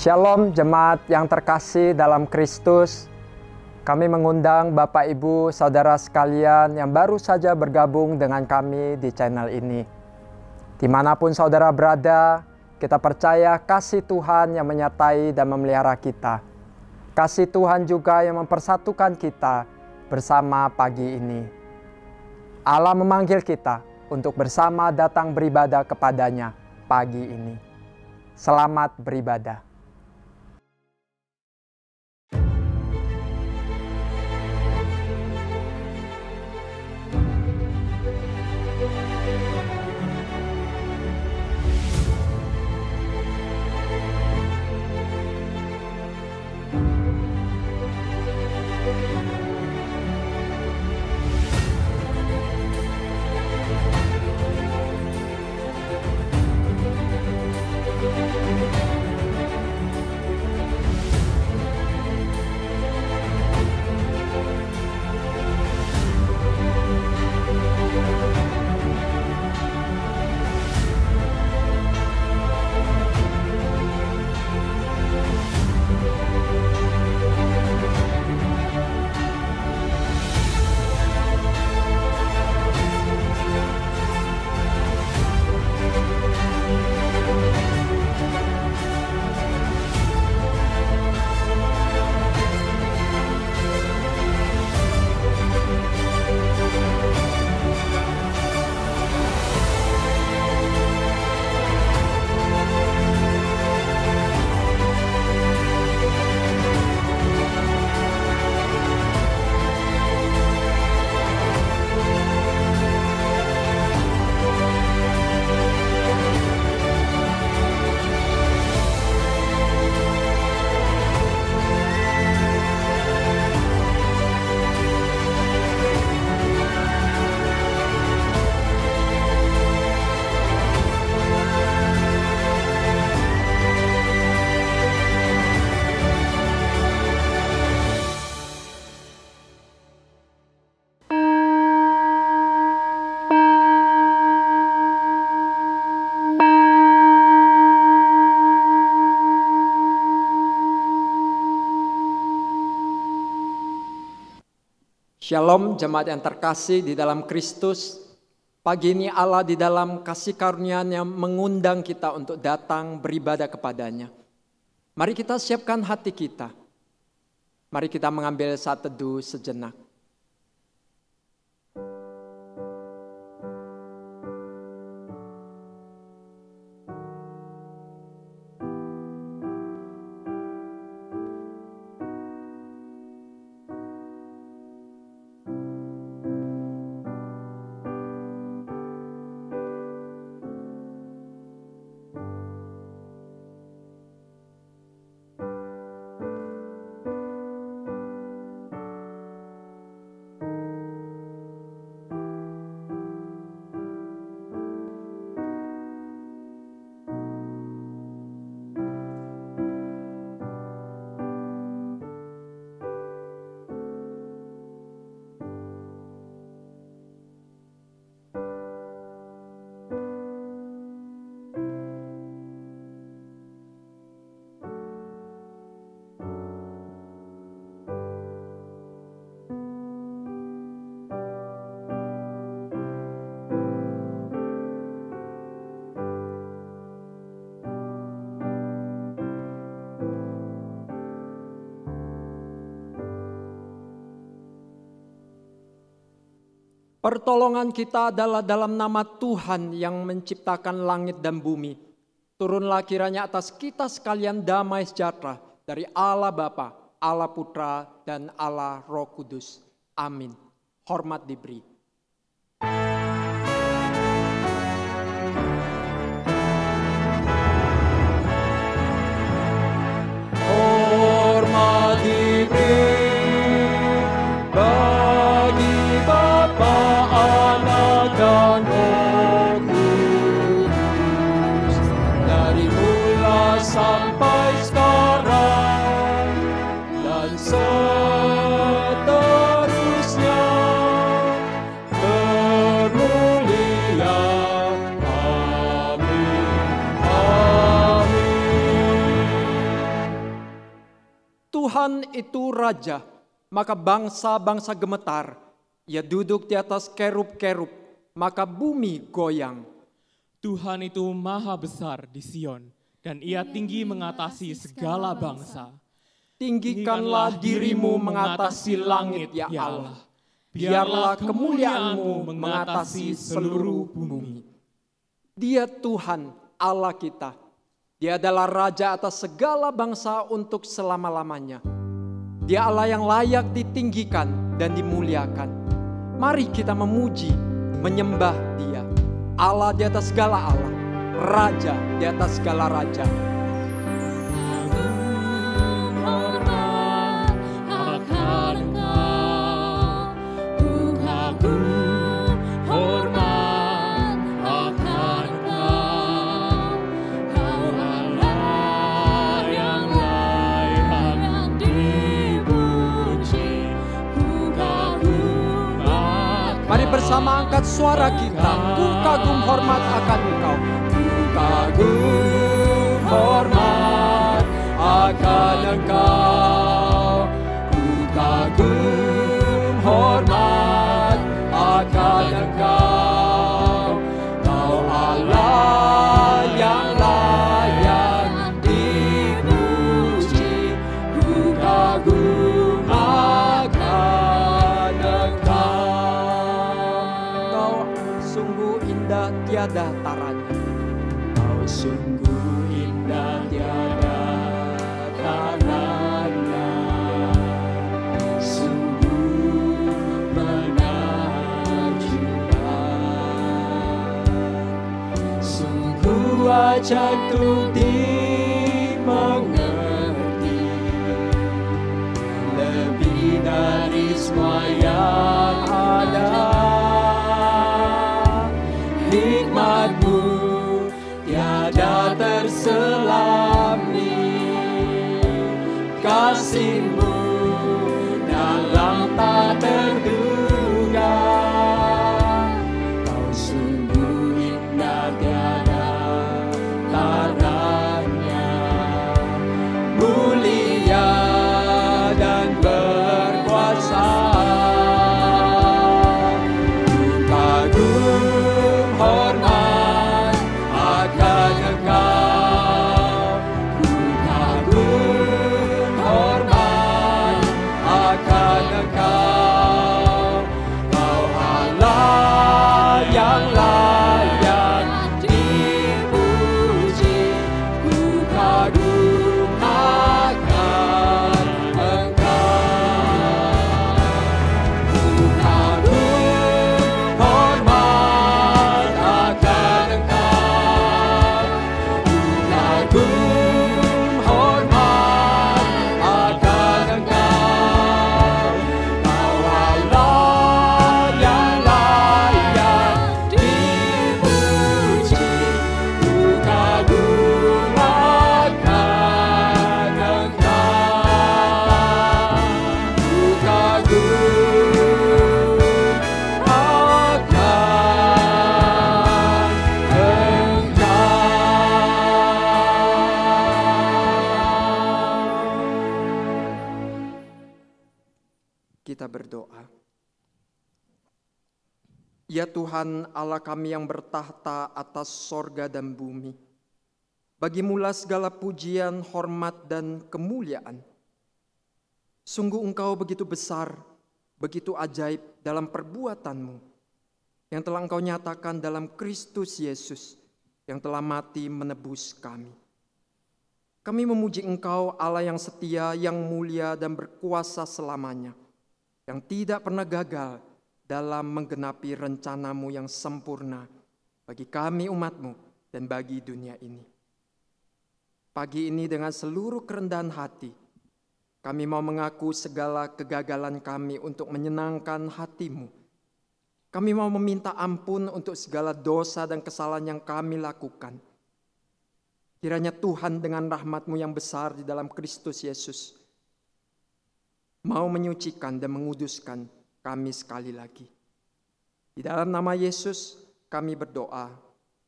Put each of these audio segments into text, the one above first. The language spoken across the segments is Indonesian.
Shalom jemaat yang terkasih dalam Kristus. Kami mengundang Bapak Ibu Saudara sekalian yang baru saja bergabung dengan kami di channel ini. Dimanapun saudara berada, kita percaya kasih Tuhan yang menyertai dan memelihara kita. Kasih Tuhan juga yang mempersatukan kita bersama pagi ini. Allah memanggil kita untuk bersama datang beribadah kepadanya pagi ini. Selamat beribadah. Shalom jemaat yang terkasih di dalam Kristus. Pagi ini Allah di dalam kasih karunia-Nya mengundang kita untuk datang beribadah kepadanya. Mari kita siapkan hati kita. Mari kita mengambil saat teduh sejenak. Pertolongan kita adalah dalam nama Tuhan yang menciptakan langit dan bumi. Turunlah kiranya atas kita sekalian damai sejahtera dari Allah Bapa, Allah Putra, dan Allah Roh Kudus. Amin. Hormat diberi. Hormat diberi. Sampai sekarang dan seterusnya Tuhan itu Raja, maka bangsa-bangsa gemetar. Ia duduk di atas kerub-kerub, maka bumi goyang. Tuhan itu maha besar di Sion, dan ia tinggi mengatasi segala bangsa. Tinggikanlah dirimu mengatasi langit, ya Allah. Biarlah kemuliaan-Mu mengatasi seluruh bumi. Dia Tuhan Allah kita. Dia adalah Raja atas segala bangsa untuk selama-lamanya. Dia Allah yang layak ditinggikan dan dimuliakan. Mari kita memuji, menyembah Dia. Allah di atas segala Allah, Raja di atas segala raja. Mari bersama angkat suara kita. Ku kagum hormat akan Engkau. Ku kagum hormat akan Engkau. Ku kagum hormat akan Engkau. Kau Allah yang layak dipuji. Ku kagum akan Engkau. Sungguh indah tiada taranya. Kau sungguh indah tiada taranya. Sungguh menakjubkan. Sungguh ajaib untuk dimengerti. Lebih dari semua yang ada. Hikmat-Mu tiada terselami, kasih-Mu dalam tak terduga. Kau sungguh indah tiada taranya, mulia dan berkuasa. Hormat akan Engkau. Ku kagum hormat akan Engkau. Kau Allah yang layak dipuji. Ku kagum akan Engkau. Ku kagum hormat akan Engkau. Ku kagum hormat akan Engkau. Kau Allah yang layak dipuji. Ku kagum akan Engkau. Ku kagum Kita berdoa. Ya Tuhan Allah kami yang bertahta atas sorga dan bumi, Bagi-Mu-lah segala pujian, hormat, dan kemuliaan. Sungguh Engkau begitu besar, begitu ajaib dalam perbuatan-Mu, yang telah Engkau nyatakan dalam Kristus Yesus, yang telah mati menebus kami. Kami memuji Engkau, Allah yang setia, yang mulia dan berkuasa selamanya, yang tidak pernah gagal dalam menggenapi rencana-Mu yang sempurna bagi kami umat-Mu dan bagi dunia ini. Pagi ini dengan seluruh kerendahan hati, kami mau mengaku segala kegagalan kami untuk menyenangkan hati-Mu. Kami mau meminta ampun untuk segala dosa dan kesalahan yang kami lakukan. Kiranya Tuhan dengan rahmat-Mu yang besar di dalam Kristus Yesus mau menyucikan dan menguduskan kami sekali lagi. Di dalam nama Yesus kami berdoa.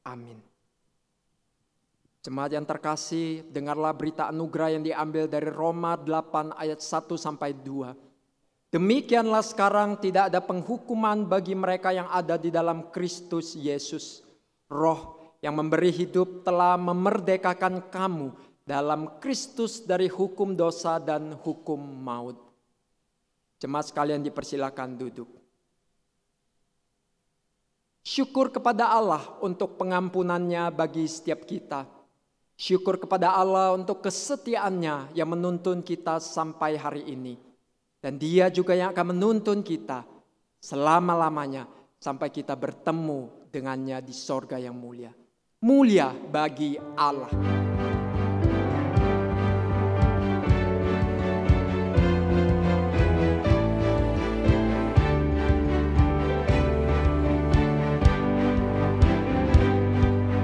Amin. Jemaat yang terkasih, dengarlah berita anugerah yang diambil dari Roma 8 ayat 1 sampai 2. Demikianlah sekarang tidak ada penghukuman bagi mereka yang ada di dalam Kristus Yesus. Roh yang memberi hidup telah memerdekakan kamu dalam Kristus dari hukum dosa dan hukum maut. Jemaat sekalian dipersilakan duduk. Syukur kepada Allah untuk pengampunannya bagi setiap kita. Syukur kepada Allah untuk kesetiaannya yang menuntun kita sampai hari ini. Dan Dia juga yang akan menuntun kita selama-lamanya sampai kita bertemu dengannya di sorga yang mulia. Mulia bagi Allah.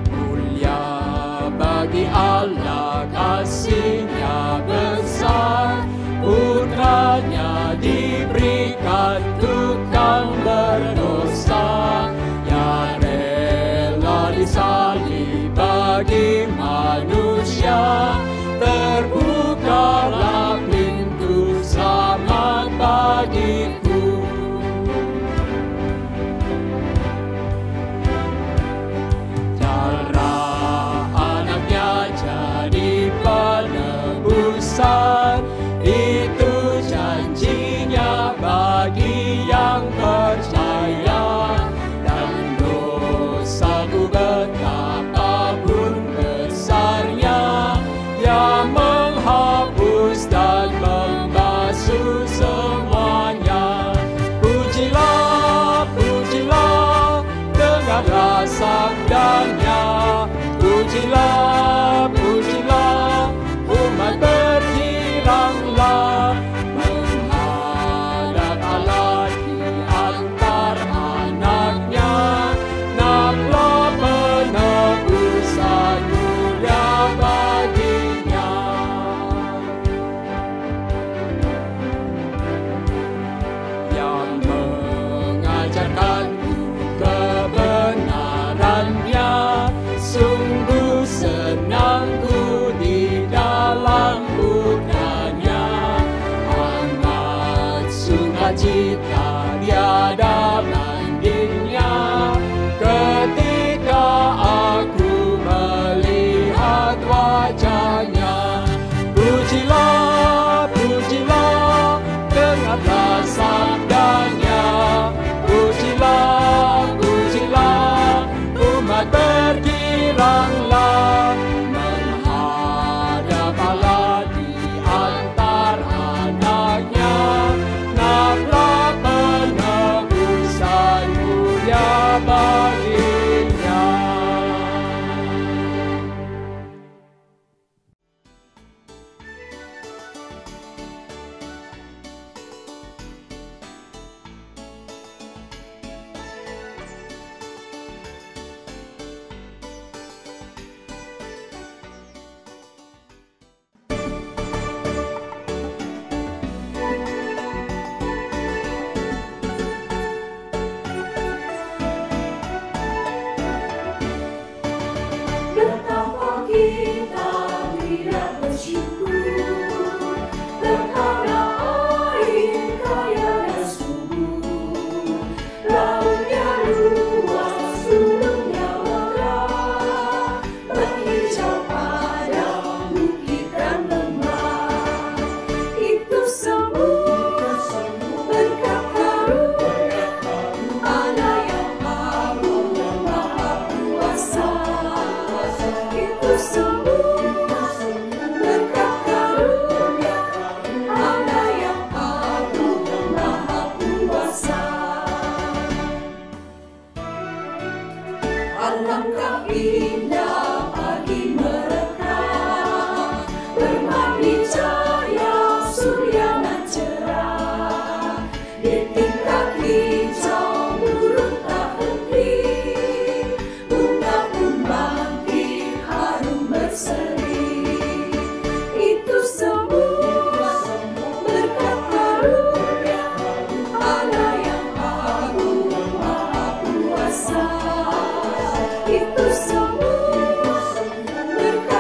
Mulia bagi Allah, kasih-Nya besar, putranya diberikan tukang berdosa, ya rela disalib bagi manusia, terbukalah pintu selamat bagiku. Darah anaknya jadi penebusan, itu janjinya bagi yang percaya. Dan dosaku betapapun besarnya, Dia menghapus dan membasuh semuanya. Pujilah, pujilah, dengarlah sabdanya. Pujilah, pujilah, umat bergiranglah, menghadap Allah di antar anaknya. Naplah penebusan mulia baginya. Yang mengajarkanku kebenarannya, sungguh senangku di dalam putranya. Amat sukacita tiada bandingnya, ketika aku melihat wajahnya. Pujilah, pujilah, dengarlah sabdanya. Pujilah, pujilah, umat bergiranglah, menghadap Allah di antar anaknya. Naplah penebusan mulia baginya. Betapa kita tidak bersyukur terhadap air kaya dan subur. Lautnya luas, gunungnya megah, menghijau padang bukit dan lembah. Itu semua berkat karunia Allah yang agung maha kuasa. Itu semua berkat karunia Allah yang agung maha kuasa. Alangkah indah bagi mereka bermandi cahaya surya nan cerah. Di tingkat hijau burung tak henti, bunga pun bangkit harum berseri. Itu semua berkat karunia Allah yang agung maha kuasa. Itu semua berkat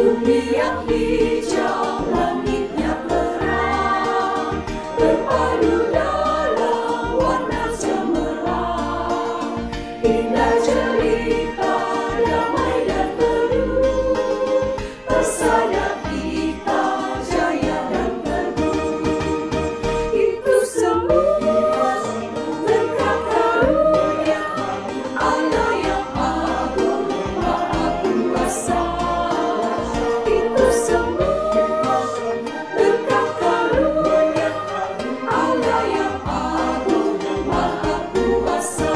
Bumi yang hijau, langitnya terang, berpadu dalam warna cemerlang. Indah cerita damai dan teduh, pesona kita jaya dan teguh. Itu semua berkat karunia Allah yang agung maha kuasa. Itu semua berkat karunia Allah yang agung maha kuasa.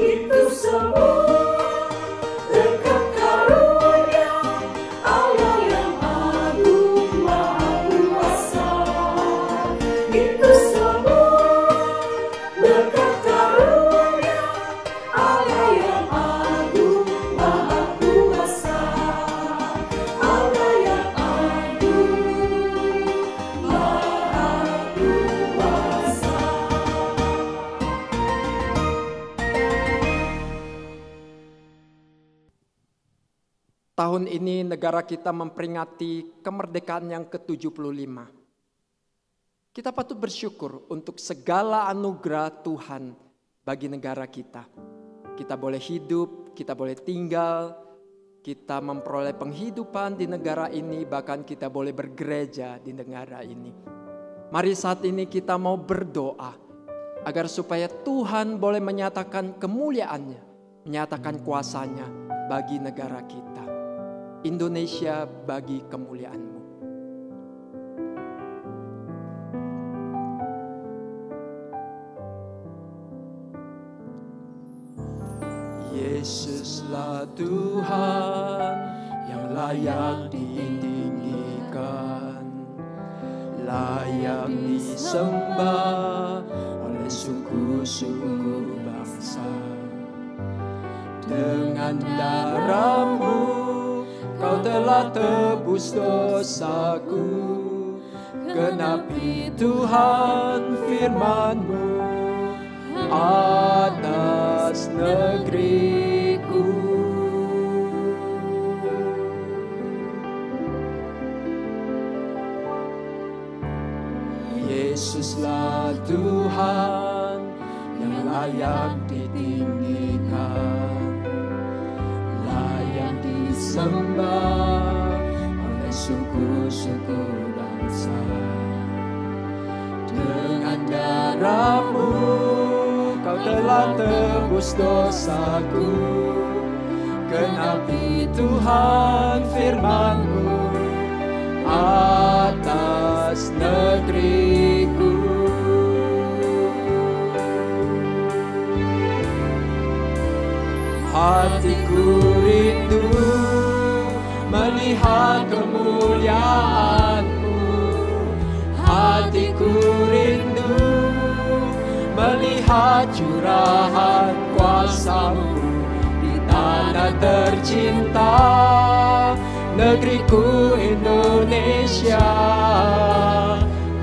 Itu semua berkat karunia Allah yang agung maha kuasa. Itu semua berkat karunia Allah yang agung maha kuasa. Allah yang agung maha kuasa. Tahun ini negara kita memperingati kemerdekaan yang ke-75. Kita patut bersyukur untuk segala anugerah Tuhan bagi negara kita. Kita boleh hidup, kita boleh tinggal, kita memperoleh penghidupan di negara ini, bahkan kita boleh bergereja di negara ini. Mari saat ini kita mau berdoa agar supaya Tuhan boleh menyatakan kemuliaannya, menyatakan kuasanya bagi negara kita. Indonesia bagi kemuliaan-Mu. Yesuslah Tuhan yang layak ditinggikan, layak disembah oleh suku-suku bangsa. Dengan darah-Mu Kau telah tebus dosaku, genapi Tuhan firman-Mu atas negeriku. Yesuslah Tuhan yang layak ditinggikan, layak disembah oleh suku-suku bangsa. Dengan darah-Mu Kau telah tebus dosaku, genapi Tuhan firman-Mu atas negeriku. Hatiku rindu melihat kemuliaan-Mu, hatiku rindu melihat curahan kuasa-Mu di tanah tercinta, negeriku Indonesia.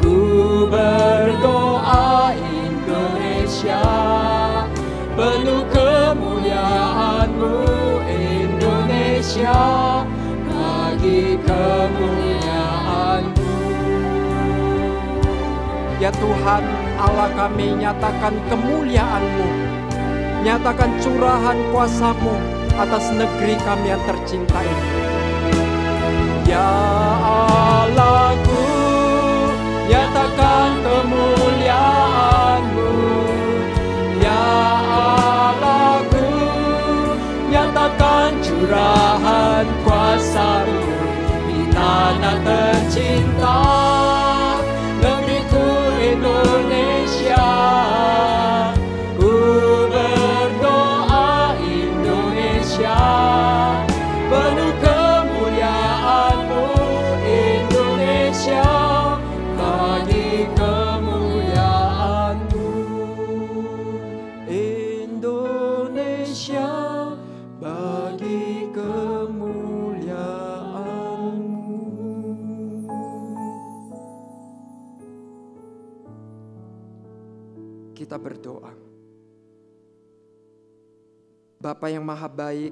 Ku berdoa Indonesia, penuh kemuliaan-Mu Indonesia, bagi kemuliaan-Mu. Ya Tuhan Allah kami, nyatakan kemuliaan-Mu, nyatakan curahan kuasa-Mu atas negeri kami yang tercinta ini. Ya Allahku, nyatakan kemuliaan-Mu. Ya Allahku, nyatakan curahan kuasa-Mu di tanah tercinta, negeriku Indonesia. Ku berdoa Indonesia, penuh kemuliaan-Mu Indonesia, bagi kemuliaan-Mu Indonesia, bagi kemuliaan-Mu. Kita berdoa. Bapa yang maha baik,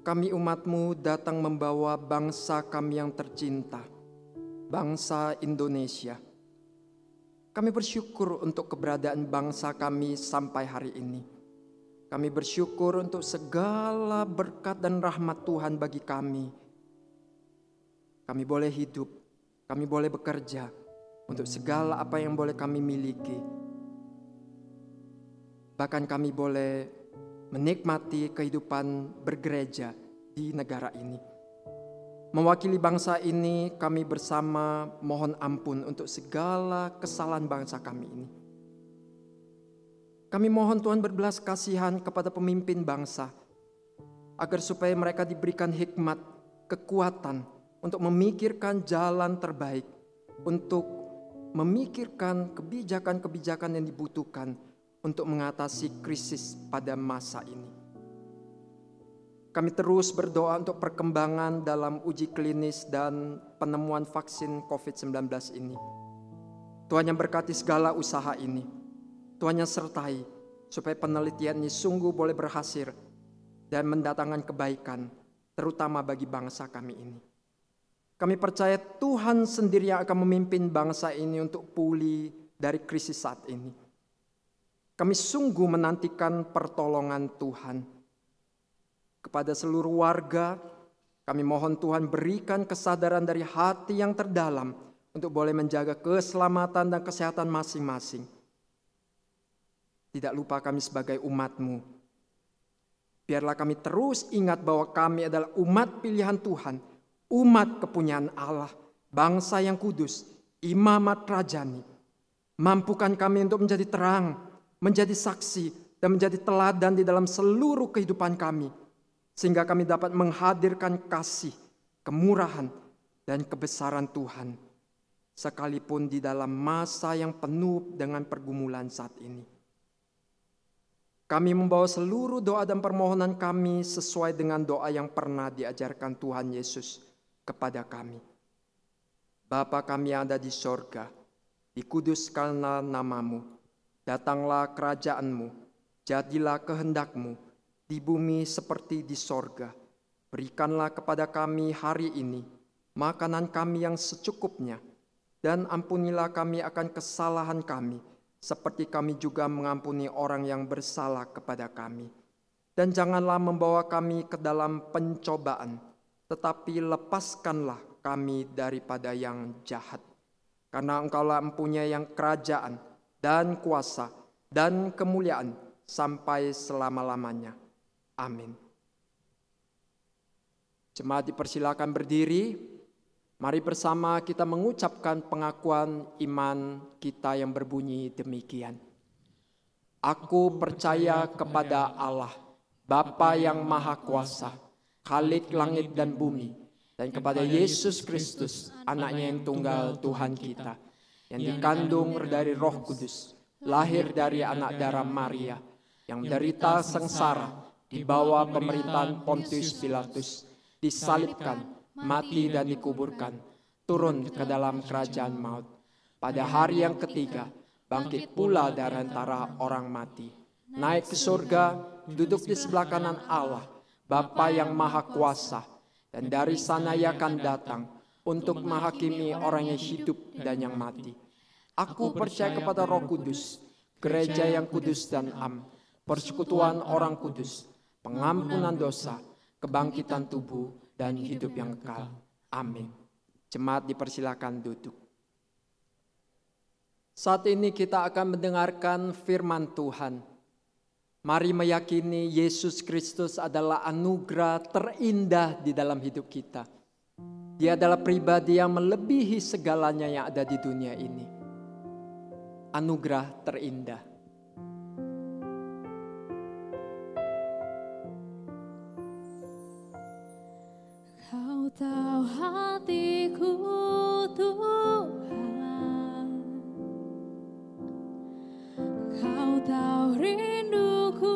kami umat-Mu datang membawa bangsa kami yang tercinta, bangsa Indonesia. Kami bersyukur untuk keberadaan bangsa kami sampai hari ini. Kami bersyukur untuk segala berkat dan rahmat Tuhan bagi kami. Kami boleh hidup, kami boleh bekerja untuk segala apa yang boleh kami miliki. Bahkan kami boleh menikmati kehidupan bergereja di negara ini. Mewakili bangsa ini, kami bersama mohon ampun untuk segala kesalahan bangsa kami ini. Kami mohon Tuhan berbelas kasihan kepada pemimpin bangsa, agar supaya mereka diberikan hikmat, kekuatan untuk memikirkan jalan terbaik, untuk memikirkan kebijakan-kebijakan yang dibutuhkan untuk mengatasi krisis pada masa ini. Kami terus berdoa untuk perkembangan dalam uji klinis dan penemuan vaksin COVID-19 ini. Tuhan yang berkati segala usaha ini. Tuhan yang sertai supaya penelitian ini sungguh boleh berhasil dan mendatangkan kebaikan, terutama bagi bangsa kami ini. Kami percaya Tuhan sendiri yang akan memimpin bangsa ini untuk pulih dari krisis saat ini. Kami sungguh menantikan pertolongan Tuhan. Kepada seluruh warga, kami mohon Tuhan berikan kesadaran dari hati yang terdalam untuk boleh menjaga keselamatan dan kesehatan masing-masing. Tidak lupa kami sebagai umat-Mu. Biarlah kami terus ingat bahwa kami adalah umat pilihan Tuhan, umat kepunyaan Allah, bangsa yang kudus, imamat rajani. Mampukan kami untuk menjadi terang, menjadi saksi, dan menjadi teladan di dalam seluruh kehidupan kami, sehingga kami dapat menghadirkan kasih, kemurahan, dan kebesaran Tuhan, sekalipun di dalam masa yang penuh dengan pergumulan saat ini. Kami membawa seluruh doa dan permohonan kami sesuai dengan doa yang pernah diajarkan Tuhan Yesus kepada kami. Bapa kami yang ada di sorga, dikuduskanlah nama-Mu. Datanglah kerajaan-Mu, jadilah kehendak-Mu di bumi seperti di sorga. Berikanlah kepada kami hari ini makanan kami yang secukupnya, dan ampunilah kami akan kesalahan kami, seperti kami juga mengampuni orang yang bersalah kepada kami. Dan janganlah membawa kami ke dalam pencobaan, tetapi lepaskanlah kami daripada yang jahat. Karena Engkaulah mempunyai yang kerajaan, dan kuasa, dan kemuliaan sampai selama-lamanya. Amin. Jemaat dipersilakan berdiri. Mari bersama kita mengucapkan pengakuan iman kita yang berbunyi demikian. Aku percaya kepada Allah, Bapa yang Maha Kuasa, Khalik langit dan bumi, dan kepada Yesus Kristus, Anaknya yang tunggal Tuhan kita, yang dikandung dari Roh Kudus, lahir dari anak darah Maria, yang menderita sengsara di bawah pemerintahan Pontius Pilatus, disalibkan, mati dan dikuburkan, turun ke dalam kerajaan maut. Pada hari yang ketiga, bangkit pula dari antara orang mati, naik ke surga, duduk di sebelah kanan Allah, Bapa yang Maha Kuasa, dan dari sana Ia akan datang untuk menghakimi orang yang hidup dan yang mati. Aku percaya kepada Roh Kudus, gereja yang kudus dan am, persekutuan orang kudus, pengampunan dosa, kebangkitan tubuh, dan hidup yang kekal. Amin. Jemaat dipersilakan duduk. Saat ini kita akan mendengarkan firman Tuhan. Mari meyakini Yesus Kristus adalah anugerah terindah di dalam hidup kita. Dia adalah pribadi yang melebihi segalanya yang ada di dunia ini. Anugerah terindah. Kau tahu hatiku Tuhan, Kau tahu rinduku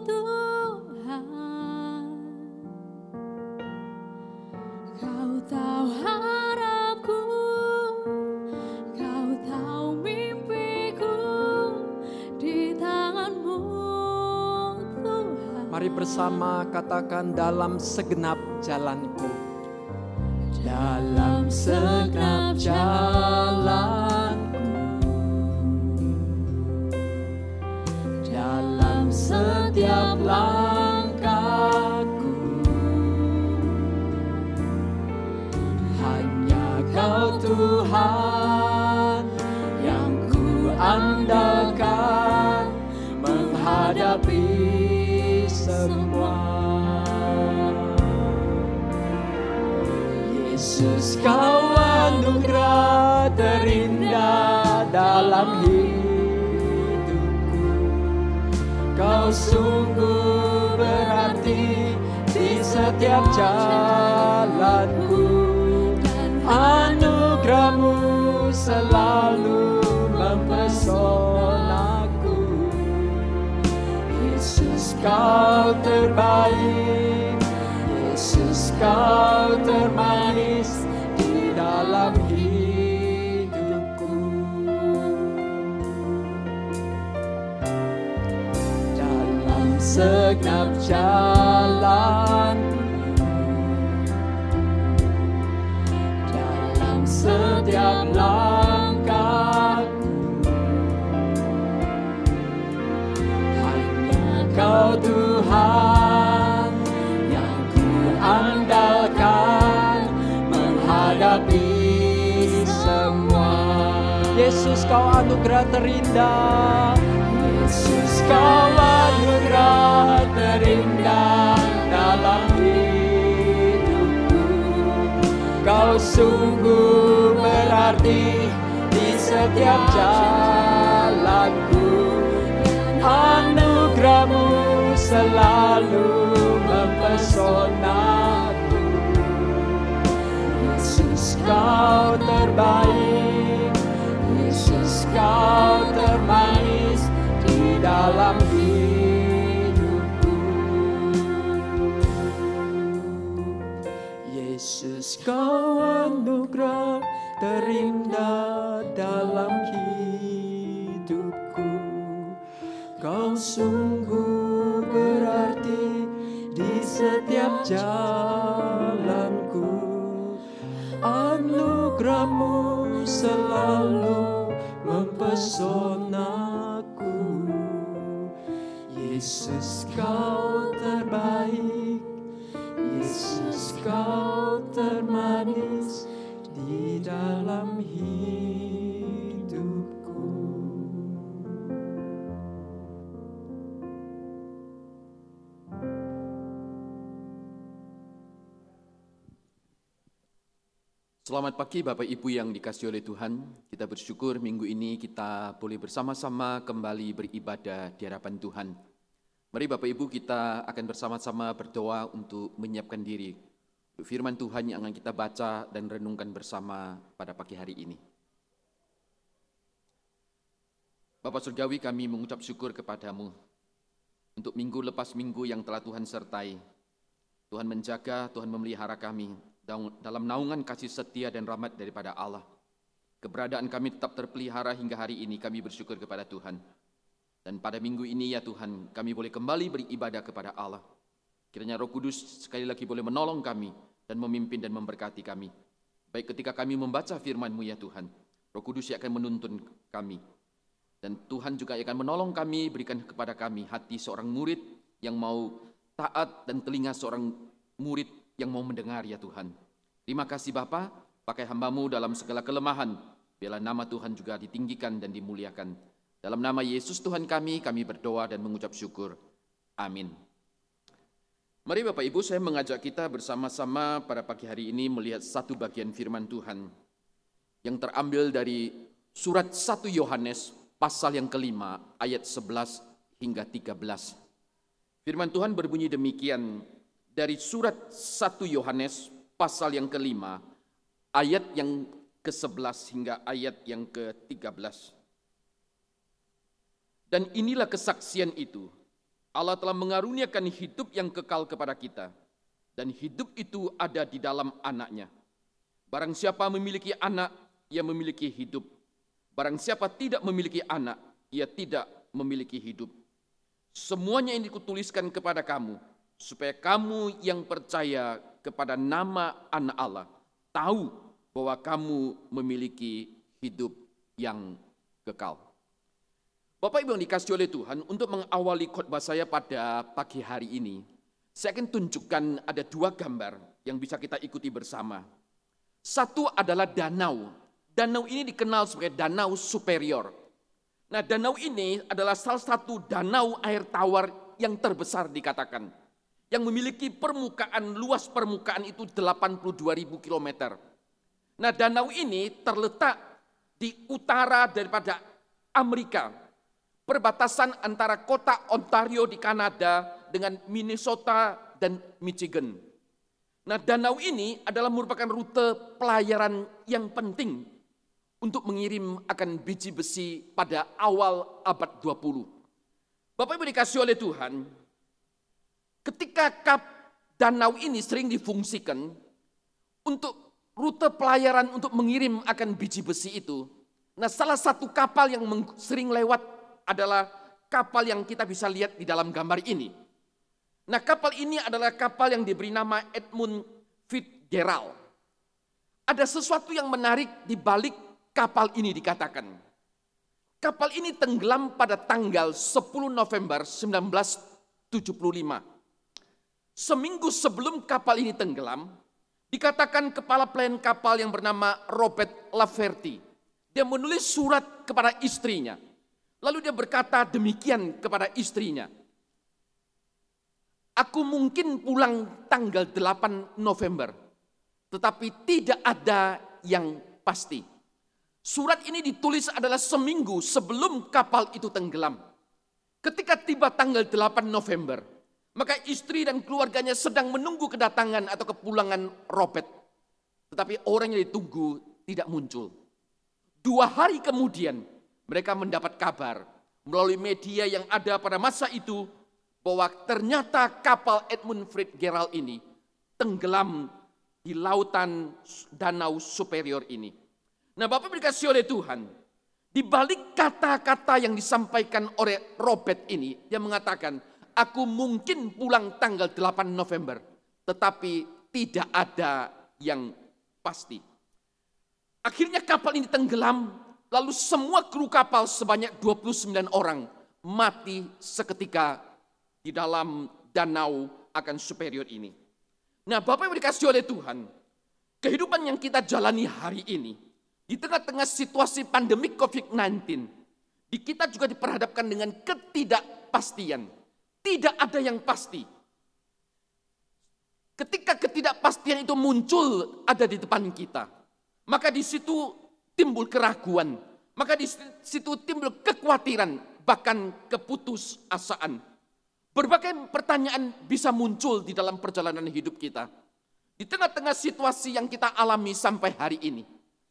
Tuhan, Kau tahu harapku, Kau tahu mimpiku di tangan-Mu Tuhan. Mari bersama katakan dalam segenap jalanku. Dalam segenap jalanku, dalam setiap langkahku, hanya Kau Tuhan yang ku andalkan menghadapi semua. Yesus, Kau anugerah terindah dalam hidupku. Kau sungguh berarti di setiap jalanku. Anugerah-Mu selalu mempesonaku. Yesus, Kau terbaik. Yesus, Kau termanis di dalam hidupku. Dalam segenap jalan, dalam setiap langkahku, hanya Kau Tuhan yang ku andalkan menghadapi semua. Yesus, Kau anugerah terindah. Yesus, Kau anugerah terindah dalam hidupku. Kau sungguh berarti di setiap jalanku. Anugerah-Mu selalu mempesonaku. Yesus, Kau terbaik. Yesus, Kau termanis di dalam hidupku. Yesus, Kau anugerah terindah dalam hidupku. Kau sungguh berarti di setiap jalanku. Anugerah-Mu selalu mempesonaku. Yesus, Kau terbaik. Yesus, Kau termanis di dalam hidupku. Selamat pagi Bapak Ibu yang dikasihi oleh Tuhan. Kita bersyukur minggu ini kita boleh bersama-sama kembali beribadah di hadapan Tuhan. Mari Bapak Ibu kita akan bersama-sama berdoa untuk menyiapkan diri untuk firman Tuhan yang akan kita baca dan renungkan bersama pada pagi hari ini. Bapa Surgawi, kami mengucap syukur kepadamu untuk minggu lepas minggu yang telah Tuhan sertai. Tuhan menjaga, Tuhan memelihara kami dalam naungan kasih setia dan rahmat daripada Allah. Keberadaan kami tetap terpelihara hingga hari ini, kami bersyukur kepada Tuhan. Dan pada minggu ini ya Tuhan, kami boleh kembali beribadah kepada Allah. Kiranya Roh Kudus sekali lagi boleh menolong kami dan memimpin dan memberkati kami. Baik ketika kami membaca firman-Mu ya Tuhan, Roh Kudus yang akan menuntun kami. Dan Tuhan juga akan menolong kami, berikan kepada kami hati seorang murid yang mau taat dan telinga seorang murid yang mau mendengar ya Tuhan. Terima kasih Bapa, pakai hamba-Mu dalam segala kelemahan. Biarlah nama Tuhan juga ditinggikan dan dimuliakan. Dalam nama Yesus Tuhan kami berdoa dan mengucap syukur. Amin. Mari Bapak Ibu, saya mengajak kita bersama-sama pada pagi hari ini melihat satu bagian firman Tuhan yang terambil dari surat 1 Yohanes pasal yang kelima ayat 11 hingga 13. Firman Tuhan berbunyi demikian dari surat 1 Yohanes pasal yang kelima ayat yang ke-11 hingga ayat yang ke-13. Dan inilah kesaksian itu, Allah telah mengaruniakan hidup yang kekal kepada kita, dan hidup itu ada di dalam Anak-Nya. Barang siapa memiliki anak, ia memiliki hidup. Barang siapa tidak memiliki anak, ia tidak memiliki hidup. Semuanya ini kutuliskan kepada kamu, supaya kamu yang percaya kepada nama Anak Allah tahu bahwa kamu memiliki hidup yang kekal. Bapak Ibu yang dikasihi oleh Tuhan, untuk mengawali khotbah saya pada pagi hari ini, saya akan tunjukkan ada dua gambar yang bisa kita ikuti bersama. Satu adalah danau. Danau ini dikenal sebagai danau superior. Nah, danau ini adalah salah satu danau air tawar yang terbesar dikatakan, yang memiliki luas permukaan itu 82.000 km. Nah, danau ini terletak di utara daripada Amerika, perbatasan antara kota Ontario di Kanada dengan Minnesota dan Michigan. Nah, danau ini adalah merupakan rute pelayaran yang penting untuk mengirim akan biji besi pada awal abad 20. Bapak Ibu dikasihi oleh Tuhan, ketika danau ini sering difungsikan untuk rute pelayaran untuk mengirim akan biji besi itu. Nah, salah satu kapal yang sering lewat adalah kapal yang kita bisa lihat di dalam gambar ini. Nah, kapal ini adalah kapal yang diberi nama Edmund Fitzgerald. Ada sesuatu yang menarik di balik kapal ini dikatakan. Kapal ini tenggelam pada tanggal 10 November 1975. Seminggu sebelum kapal ini tenggelam, dikatakan kepala pelayan kapal yang bernama Robert Laverty, dia menulis surat kepada istrinya. Lalu dia berkata demikian kepada istrinya, "Aku mungkin pulang tanggal 8 November, tetapi tidak ada yang pasti." Surat ini ditulis adalah seminggu sebelum kapal itu tenggelam. Ketika tiba tanggal 8 November, maka istri dan keluarganya sedang menunggu kedatangan atau kepulangan Robert. Tetapi orang yang ditunggu tidak muncul. 2 hari kemudian, mereka mendapat kabar melalui media yang ada pada masa itu bahwa ternyata kapal Edmund Fitzgerald ini tenggelam di lautan danau superior ini. Nah, Bapak dikasihi oleh Tuhan, di balik kata-kata yang disampaikan oleh Robert ini, dia mengatakan, "Aku mungkin pulang tanggal 8 November, tetapi tidak ada yang pasti." Akhirnya kapal ini tenggelam. Lalu semua kru kapal sebanyak 29 orang mati seketika di dalam danau akan superior ini. Nah, Bapak Ibu dikasihi oleh Tuhan, kehidupan yang kita jalani hari ini, di tengah-tengah situasi pandemi COVID-19, kita juga diperhadapkan dengan ketidakpastian. Tidak ada yang pasti. Ketika ketidakpastian itu muncul ada di depan kita, maka di situ timbul keraguan, maka di situ timbul kekhawatiran, bahkan keputusasaan. Berbagai pertanyaan bisa muncul di dalam perjalanan hidup kita. Di tengah-tengah situasi yang kita alami sampai hari ini,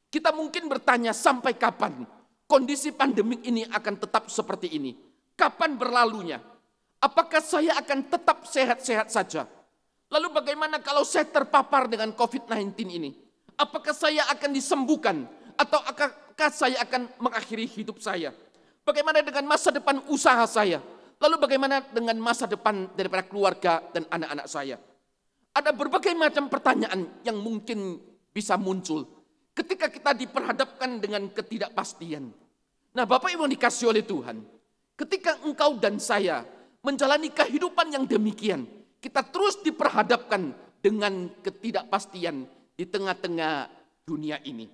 kita mungkin bertanya sampai kapan kondisi pandemik ini akan tetap seperti ini? Kapan berlalunya? Apakah saya akan tetap sehat-sehat saja? Lalu bagaimana kalau saya terpapar dengan COVID-19 ini? Apakah saya akan disembuhkan? Atau apakah saya akan mengakhiri hidup saya? Bagaimana dengan masa depan usaha saya? Lalu bagaimana dengan masa depan daripada keluarga dan anak-anak saya? Ada berbagai macam pertanyaan yang mungkin bisa muncul ketika kita diperhadapkan dengan ketidakpastian. Nah, Bapak Ibu yang dikasihi oleh Tuhan, ketika engkau dan saya menjalani kehidupan yang demikian, kita terus diperhadapkan dengan ketidakpastian di tengah-tengah dunia ini.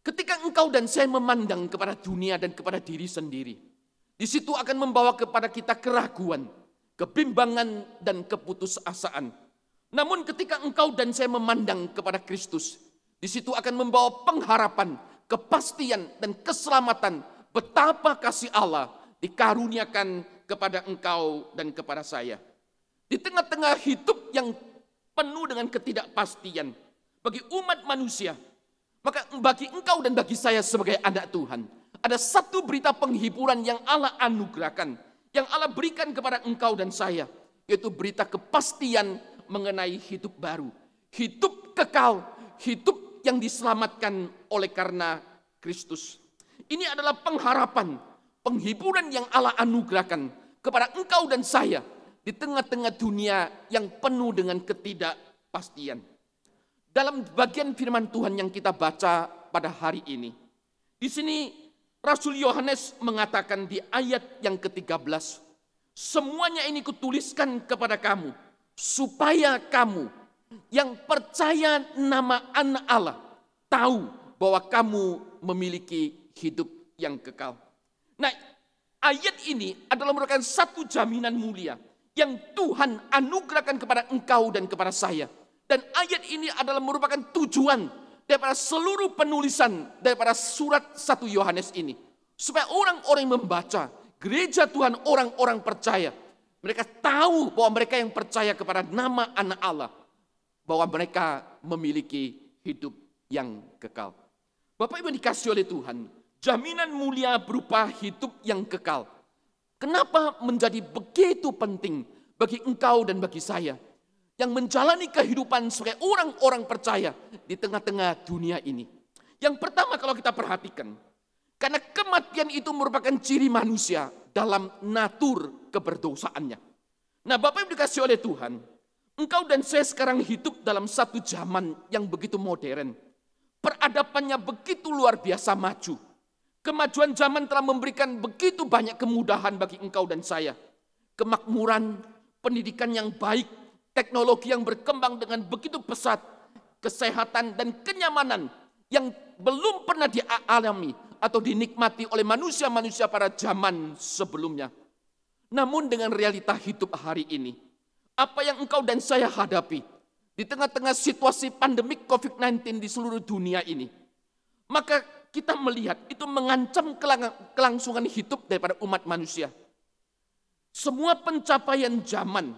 Ketika engkau dan saya memandang kepada dunia dan kepada diri sendiri, di situ akan membawa kepada kita keraguan, kebimbangan, dan keputusasaan. Namun ketika engkau dan saya memandang kepada Kristus, di situ akan membawa pengharapan, kepastian, dan keselamatan. Betapa kasih Allah dikaruniakan kepada engkau dan kepada saya. Di tengah-tengah hidup yang penuh dengan ketidakpastian bagi umat manusia, maka bagi engkau dan bagi saya sebagai anak Tuhan, ada satu berita penghiburan yang Allah anugerahkan, yang Allah berikan kepada engkau dan saya, yaitu berita kepastian mengenai hidup baru, hidup kekal, hidup yang diselamatkan oleh karena Kristus. Ini adalah pengharapan, penghiburan yang Allah anugerahkan kepada engkau dan saya di tengah-tengah dunia yang penuh dengan ketidakpastian. Dalam bagian firman Tuhan yang kita baca pada hari ini, di sini Rasul Yohanes mengatakan di ayat yang ke-13, semuanya ini kutuliskan kepada kamu, supaya kamu yang percaya nama Anak Allah tahu bahwa kamu memiliki hidup yang kekal. Nah, ayat ini adalah merupakan satu jaminan mulia yang Tuhan anugerahkan kepada engkau dan kepada saya. Dan ayat ini adalah merupakan tujuan daripada seluruh penulisan daripada surat 1 Yohanes ini. Supaya orang-orang yang membaca, gereja Tuhan, orang-orang percaya, mereka tahu bahwa mereka yang percaya kepada nama Anak Allah, bahwa mereka memiliki hidup yang kekal. Bapak Ibu dikasih oleh Tuhan, jaminan mulia berupa hidup yang kekal. Kenapa menjadi begitu penting bagi engkau dan bagi saya yang menjalani kehidupan sebagai orang-orang percaya di tengah-tengah dunia ini? Yang pertama kalau kita perhatikan, karena kematian itu merupakan ciri manusia dalam natur keberdosaannya. Nah, Bapak Ibu dikasih oleh Tuhan, engkau dan saya sekarang hidup dalam satu zaman yang begitu modern. Peradabannya begitu luar biasa maju. Kemajuan zaman telah memberikan begitu banyak kemudahan bagi engkau dan saya. Kemakmuran, pendidikan yang baik, teknologi yang berkembang dengan begitu pesat, kesehatan dan kenyamanan yang belum pernah dialami atau dinikmati oleh manusia-manusia pada zaman sebelumnya. Namun dengan realita hidup hari ini, apa yang engkau dan saya hadapi di tengah-tengah situasi pandemik COVID-19 di seluruh dunia ini, maka kita melihat itu mengancam kelangsungan hidup daripada umat manusia. Semua pencapaian zaman,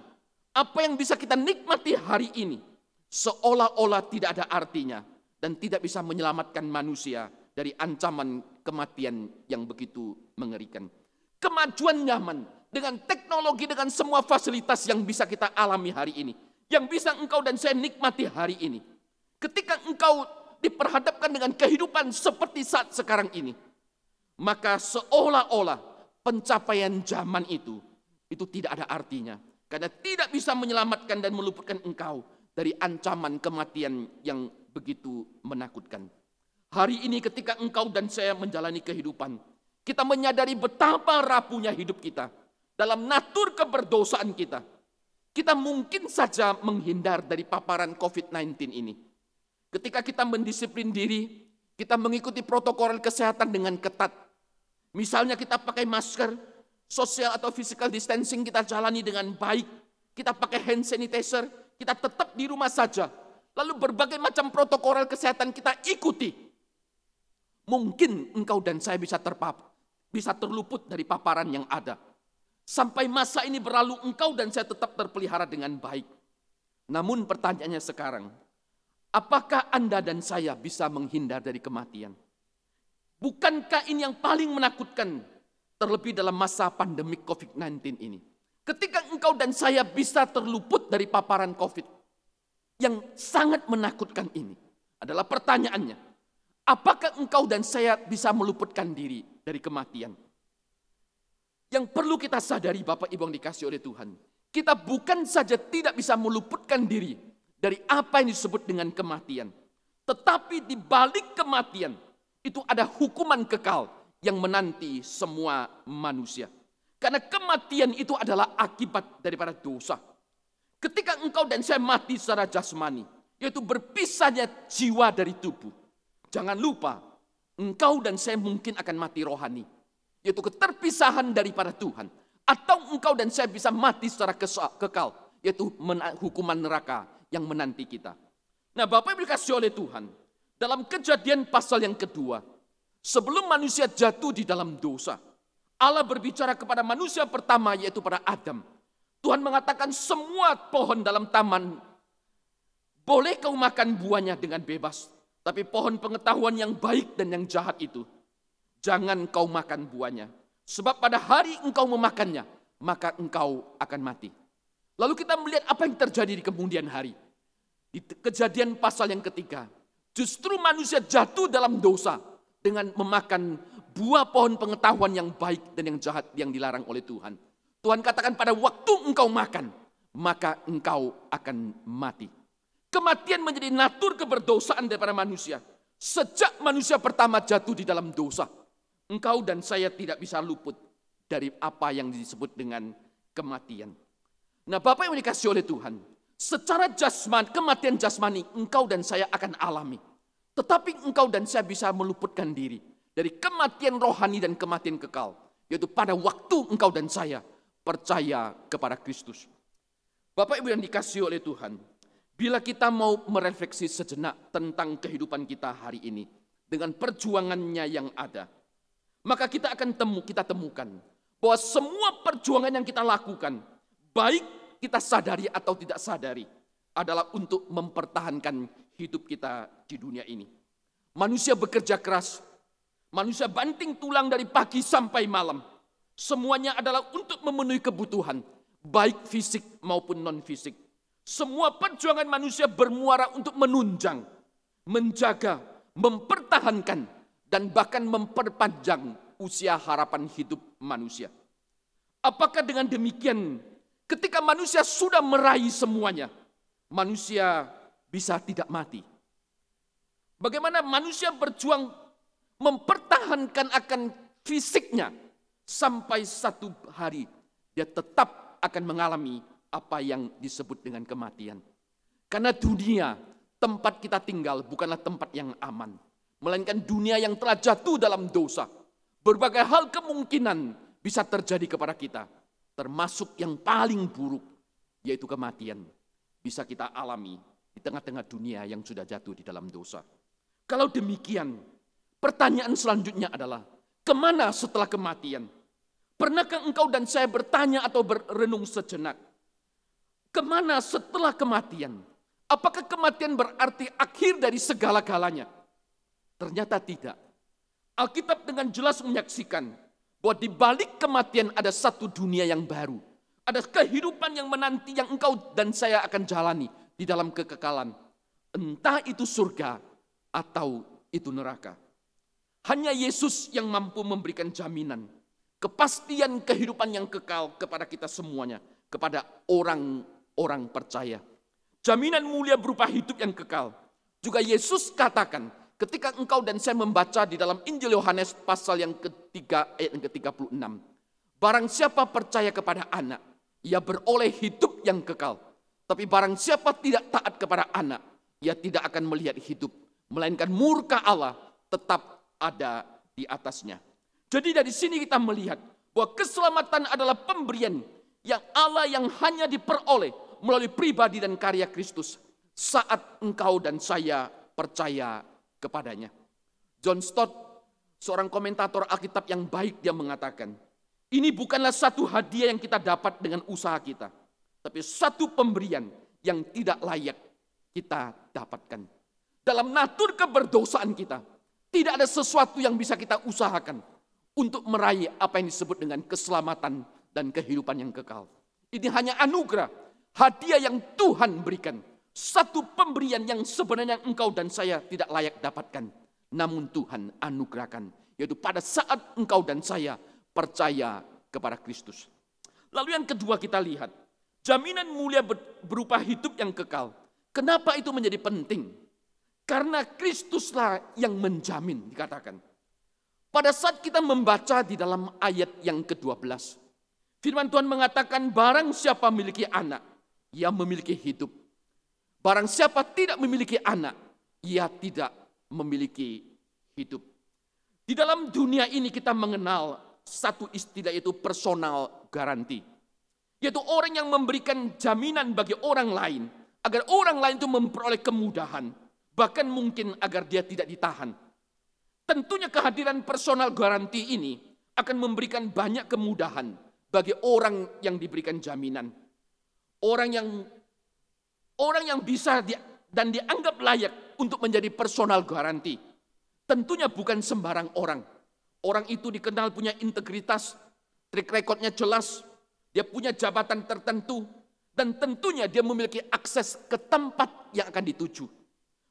apa yang bisa kita nikmati hari ini, seolah-olah tidak ada artinya dan tidak bisa menyelamatkan manusia dari ancaman kematian yang begitu mengerikan. Kemajuan zaman dengan teknologi, dengan semua fasilitas yang bisa kita alami hari ini, yang bisa engkau dan saya nikmati hari ini. Ketika engkau diperhadapkan dengan kehidupan seperti saat sekarang ini, maka seolah-olah pencapaian zaman itu tidak ada artinya. Karena tidak bisa menyelamatkan dan meluputkan engkau dari ancaman kematian yang begitu menakutkan. Hari ini ketika engkau dan saya menjalani kehidupan, kita menyadari betapa rapuhnya hidup kita. Dalam natur keberdosaan kita, kita mungkin saja menghindar dari paparan COVID-19 ini. Ketika kita mendisiplin diri, kita mengikuti protokol kesehatan dengan ketat. Misalnya kita pakai masker, social atau physical distancing kita jalani dengan baik. Kita pakai hand sanitizer, kita tetap di rumah saja. Lalu berbagai macam protokol kesehatan kita ikuti. Mungkin engkau dan saya bisa terluput dari paparan yang ada. Sampai masa ini berlalu, engkau dan saya tetap terpelihara dengan baik. Namun pertanyaannya sekarang, apakah Anda dan saya bisa menghindar dari kematian? Bukankah ini yang paling menakutkan, terlebih dalam masa pandemik COVID-19 ini? Ketika engkau dan saya bisa terluput dari paparan COVID, yang sangat menakutkan ini adalah pertanyaannya, apakah engkau dan saya bisa meluputkan diri dari kematian? Yang perlu kita sadari Bapak Ibu yang dikasih oleh Tuhan, kita bukan saja tidak bisa meluputkan diri dari apa yang disebut dengan kematian, tetapi di balik kematian itu ada hukuman kekal yang menanti semua manusia. Karena kematian itu adalah akibat daripada dosa. Ketika engkau dan saya mati secara jasmani, yaitu berpisahnya jiwa dari tubuh, jangan lupa engkau dan saya mungkin akan mati rohani, yaitu keterpisahan daripada Tuhan. Atau engkau dan saya bisa mati secara kekal, yaitu hukuman neraka yang menanti kita. Nah, Bapak Ibu dikasih oleh Tuhan, dalam Kejadian pasal yang kedua, sebelum manusia jatuh di dalam dosa, Allah berbicara kepada manusia pertama, yaitu pada Adam. Tuhan mengatakan semua pohon dalam taman boleh kau makan buahnya dengan bebas, tapi pohon pengetahuan yang baik dan yang jahat itu jangan kau makan buahnya, sebab pada hari engkau memakannya, maka engkau akan mati. Lalu kita melihat apa yang terjadi di kemudian hari. Di Kejadian pasal yang ketiga, justru manusia jatuh dalam dosa dengan memakan buah pohon pengetahuan yang baik dan yang jahat yang dilarang oleh Tuhan. Tuhan katakan pada waktu engkau makan, maka engkau akan mati. Kematian menjadi natur keberdosaan daripada manusia. Sejak manusia pertama jatuh di dalam dosa, engkau dan saya tidak bisa luput dari apa yang disebut dengan kematian. Nah, Bapak yang dikasihi oleh Tuhan, secara jasmani, kematian jasmani engkau dan saya akan alami. Tetapi engkau dan saya bisa meluputkan diri dari kematian rohani dan kematian kekal, yaitu pada waktu engkau dan saya percaya kepada Kristus. Bapak Ibu yang dikasihi oleh Tuhan, bila kita mau merefleksi sejenak tentang kehidupan kita hari ini dengan perjuangannya yang ada, maka kita akan temukan bahwa semua perjuangan yang kita lakukan, baik kita sadari atau tidak sadari, adalah untuk mempertahankan hidup kita di dunia ini. Manusia bekerja keras, manusia banting tulang dari pagi sampai malam. Semuanya adalah untuk memenuhi kebutuhan, baik fisik maupun non-fisik. Semua perjuangan manusia bermuara untuk menunjang, menjaga, mempertahankan, dan bahkan memperpanjang usia harapan hidup manusia. Apakah dengan demikian, ketika manusia sudah meraih semuanya, manusia bisa tidak mati? Bagaimana manusia berjuang mempertahankan akan fisiknya, sampai satu hari dia tetap akan mengalami apa yang disebut dengan kematian. Karena dunia, tempat kita tinggal bukanlah tempat yang aman, melainkan dunia yang telah jatuh dalam dosa. Berbagai hal kemungkinan bisa terjadi kepada kita, termasuk yang paling buruk, yaitu kematian. Bisa kita alami di tengah-tengah dunia yang sudah jatuh di dalam dosa. Kalau demikian, pertanyaan selanjutnya adalah, kemana setelah kematian? Pernahkah engkau dan saya bertanya atau berenung sejenak? Kemana setelah kematian? Apakah kematian berarti akhir dari segala-galanya? Ternyata tidak. Alkitab dengan jelas menyaksikan bahwa di balik kematian ada satu dunia yang baru. Ada kehidupan yang menanti yang engkau dan saya akan jalani di dalam kekekalan. Entah itu surga atau itu neraka. Hanya Yesus yang mampu memberikan jaminan, kepastian kehidupan yang kekal kepada kita semuanya, kepada orang-orang percaya. Jaminan mulia berupa hidup yang kekal. Juga Yesus katakan, ketika engkau dan saya membaca di dalam Injil Yohanes pasal yang ketiga ayat yang ke-36. Barang siapa percaya kepada anak, ia beroleh hidup yang kekal. Tapi barang siapa tidak taat kepada anak, ia tidak akan melihat hidup, melainkan murka Allah tetap ada di atasnya. Jadi dari sini kita melihat bahwa keselamatan adalah pemberian yang Allah yang hanya diperoleh melalui pribadi dan karya Kristus saat engkau dan saya percaya kepadanya. John Stott, seorang komentator Alkitab yang baik, dia mengatakan, ini bukanlah satu hadiah yang kita dapat dengan usaha kita, tapi satu pemberian yang tidak layak kita dapatkan. Dalam natur keberdosaan kita, tidak ada sesuatu yang bisa kita usahakan untuk meraih apa yang disebut dengan keselamatan dan kehidupan yang kekal. Ini hanya anugerah, hadiah yang Tuhan berikan. Satu pemberian yang sebenarnya engkau dan saya tidak layak dapatkan. Namun Tuhan anugerahkan. Yaitu pada saat engkau dan saya percaya kepada Kristus. Lalu yang kedua kita lihat. Jaminan mulia berupa hidup yang kekal. Kenapa itu menjadi penting? Karena Kristuslah yang menjamin, dikatakan. Pada saat kita membaca di dalam ayat yang ke-12, firman Tuhan mengatakan, barang siapa memiliki anak, ia memiliki hidup. Barang siapa tidak memiliki anak, ia tidak memiliki hidup. Di dalam dunia ini kita mengenal satu istilah, yaitu personal guarantee. Yaitu orang yang memberikan jaminan bagi orang lain, agar orang lain itu memperoleh kemudahan, bahkan mungkin agar dia tidak ditahan. Tentunya kehadiran personal guarantee ini akan memberikan banyak kemudahan bagi orang yang diberikan jaminan. Orang yang bisa dan dianggap layak untuk menjadi personal guarantee. Tentunya bukan sembarang orang. Orang itu dikenal punya integritas, track recordnya jelas, dia punya jabatan tertentu, dan tentunya dia memiliki akses ke tempat yang akan dituju.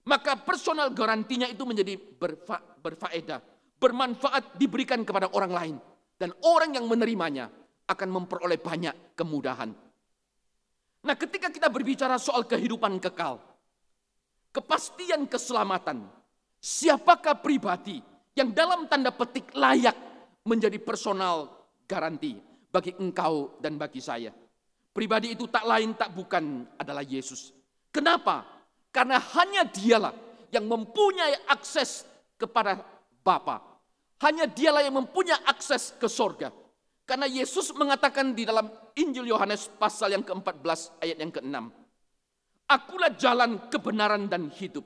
Maka personal garantinya itu menjadi berfaedah, bermanfaat, diberikan kepada orang lain. Dan orang yang menerimanya akan memperoleh banyak kemudahan. Nah, ketika kita berbicara soal kehidupan kekal, kepastian keselamatan, siapakah pribadi yang dalam tanda petik layak menjadi personal garanti bagi engkau dan bagi saya? Pribadi itu tak lain tak bukan adalah Yesus. Kenapa? Karena hanya dialah yang mempunyai akses kepada Bapa. Hanya dialah yang mempunyai akses ke sorga. Karena Yesus mengatakan di dalam Injil Yohanes pasal yang ke-14 ayat yang ke-6. Akulah jalan, kebenaran dan hidup.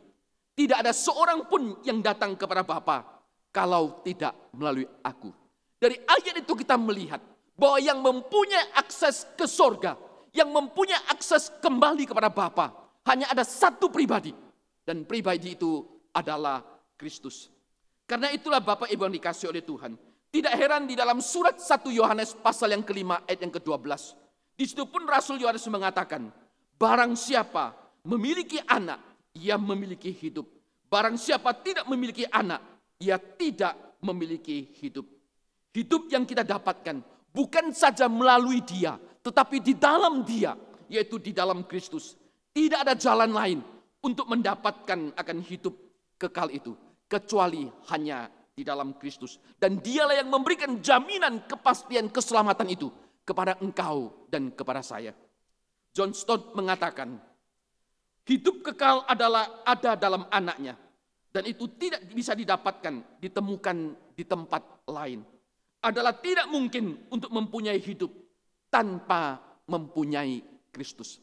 Tidak ada seorang pun yang datang kepada Bapa kalau tidak melalui aku. Dari ayat itu kita melihat bahwa yang mempunyai akses ke sorga, yang mempunyai akses kembali kepada Bapa, hanya ada satu pribadi. Dan pribadi itu adalah Kristus. Karena itulah Bapak Ibu yang dikasih oleh Tuhan. Tidak heran di dalam surat 1 Yohanes pasal yang ke-5 ayat yang ke-12. Di situ pun Rasul Yohanes mengatakan, barang siapa memiliki anak, ia memiliki hidup. Barang siapa tidak memiliki anak, ia tidak memiliki hidup. Hidup yang kita dapatkan bukan saja melalui Dia, tetapi di dalam Dia, yaitu di dalam Kristus. Tidak ada jalan lain untuk mendapatkan akan hidup kekal itu, kecuali hanya di dalam Kristus. Dan Dialah yang memberikan jaminan kepastian keselamatan itu kepada engkau dan kepada saya. John Stott mengatakan, hidup kekal adalah ada dalam anaknya. Dan itu tidak bisa didapatkan, ditemukan di tempat lain. Adalah tidak mungkin untuk mempunyai hidup tanpa mempunyai Kristus.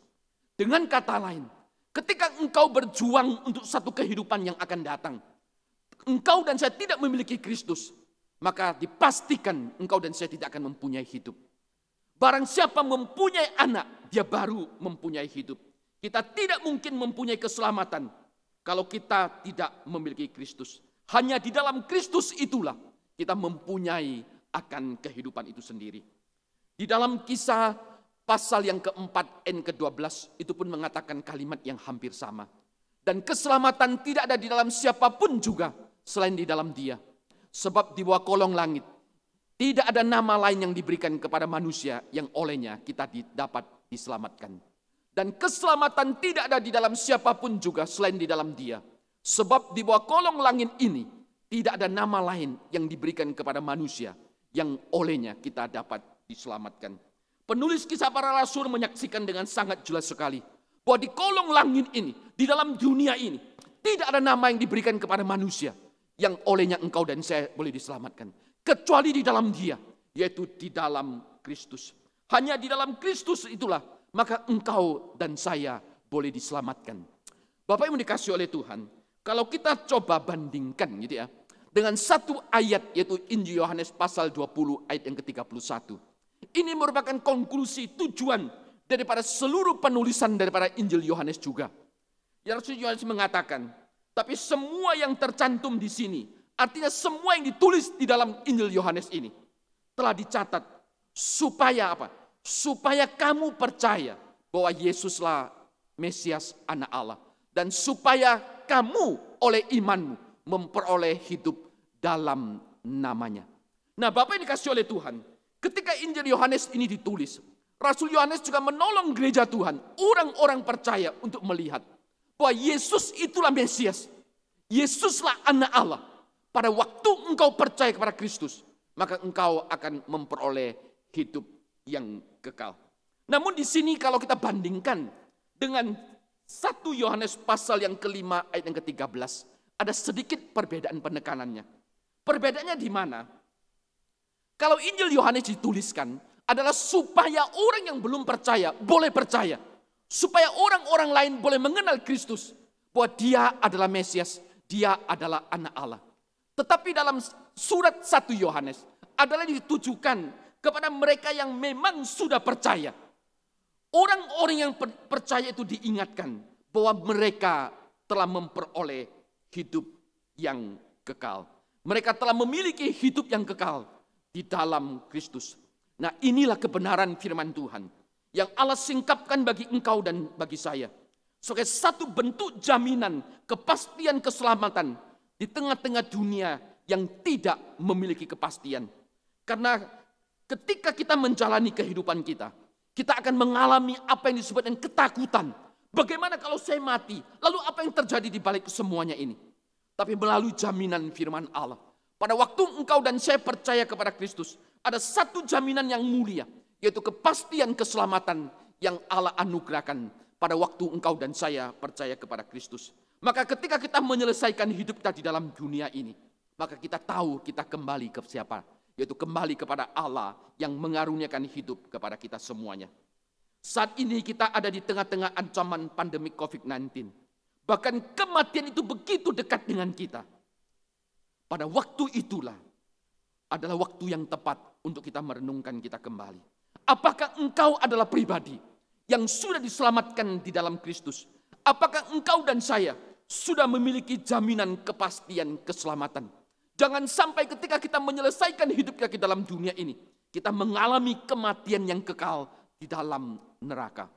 Dengan kata lain, ketika engkau berjuang untuk satu kehidupan yang akan datang, engkau dan saya tidak memiliki Kristus, maka dipastikan engkau dan saya tidak akan mempunyai hidup. Barang siapa mempunyai anak, dia baru mempunyai hidup. Kita tidak mungkin mempunyai keselamatan kalau kita tidak memiliki Kristus. Hanya di dalam Kristus itulah kita mempunyai akan kehidupan itu sendiri. Di dalam Kisah pasal yang ke-4 ayat ke-12 itu pun mengatakan kalimat yang hampir sama. Dan keselamatan tidak ada di dalam siapapun juga selain di dalam Dia. Sebab di bawah kolong langit tidak ada nama lain yang diberikan kepada manusia yang olehnya kita dapat diselamatkan. Dan keselamatan tidak ada di dalam siapapun juga selain di dalam Dia. Sebab di bawah kolong langit ini tidak ada nama lain yang diberikan kepada manusia yang olehnya kita dapat diselamatkan. Penulis Kisah Para Rasul menyaksikan dengan sangat jelas sekali bahwa di kolong langit ini, di dalam dunia ini, tidak ada nama yang diberikan kepada manusia yang olehnya engkau dan saya boleh diselamatkan. Kecuali di dalam Dia, yaitu di dalam Kristus. Hanya di dalam Kristus itulah maka engkau dan saya boleh diselamatkan. Bapak yang dikasih oleh Tuhan, kalau kita coba bandingkan gitu ya, dengan satu ayat yaitu Injil Yohanes pasal 20 ayat yang ke-31. Ini merupakan konklusi tujuan daripada seluruh penulisan daripada Injil Yohanes juga. Rasul Yohanes mengatakan, tapi semua yang tercantum di sini, artinya semua yang ditulis di dalam Injil Yohanes ini, telah dicatat supaya apa? Supaya kamu percaya bahwa Yesuslah Mesias Anak Allah. Dan supaya kamu oleh imanmu memperoleh hidup dalam namanya. Nah, Bapak yang dikasih oleh Tuhan, ketika Injil Yohanes ini ditulis, Rasul Yohanes juga menolong gereja Tuhan, orang-orang percaya untuk melihat bahwa Yesus itulah Mesias. Yesuslah Anak Allah. Pada waktu engkau percaya kepada Kristus, maka engkau akan memperoleh hidup yang kekal. Namun di sini kalau kita bandingkan dengan 1 Yohanes pasal yang ke-5 ayat yang ke-13, ada sedikit perbedaan penekanannya. Perbedaannya di mana? Kalau Injil Yohanes dituliskan adalah supaya orang yang belum percaya boleh percaya. Supaya orang-orang lain boleh mengenal Kristus. Bahwa Dia adalah Mesias, Dia adalah Anak Allah. Tetapi dalam surat 1 Yohanes adalah ditujukan kepada mereka yang memang sudah percaya. Orang-orang yang percaya itu diingatkan bahwa mereka telah memperoleh hidup yang kekal. Mereka telah memiliki hidup yang kekal di dalam Kristus. Nah, inilah kebenaran firman Tuhan yang Allah singkapkan bagi engkau dan bagi saya. Sebagai satu bentuk jaminan kepastian keselamatan di tengah-tengah dunia yang tidak memiliki kepastian. Karena ketika kita menjalani kehidupan kita, kita akan mengalami apa yang disebut dengan ketakutan. Bagaimana kalau saya mati? Lalu apa yang terjadi di balik semuanya ini? Tapi melalui jaminan firman Allah, pada waktu engkau dan saya percaya kepada Kristus, ada satu jaminan yang mulia, yaitu kepastian keselamatan yang Allah anugerahkan pada waktu engkau dan saya percaya kepada Kristus. Maka ketika kita menyelesaikan hidup kita di dalam dunia ini, maka kita tahu kita kembali ke siapa? Yaitu kembali kepada Allah yang mengaruniakan hidup kepada kita semuanya. Saat ini kita ada di tengah-tengah ancaman pandemi COVID-19. Bahkan kematian itu begitu dekat dengan kita. Pada waktu itulah adalah waktu yang tepat untuk kita merenungkan kita kembali. Apakah engkau adalah pribadi yang sudah diselamatkan di dalam Kristus? Apakah engkau dan saya sudah memiliki jaminan kepastian keselamatan? Jangan sampai ketika kita menyelesaikan hidup kita di dalam dunia ini, kita mengalami kematian yang kekal di dalam neraka.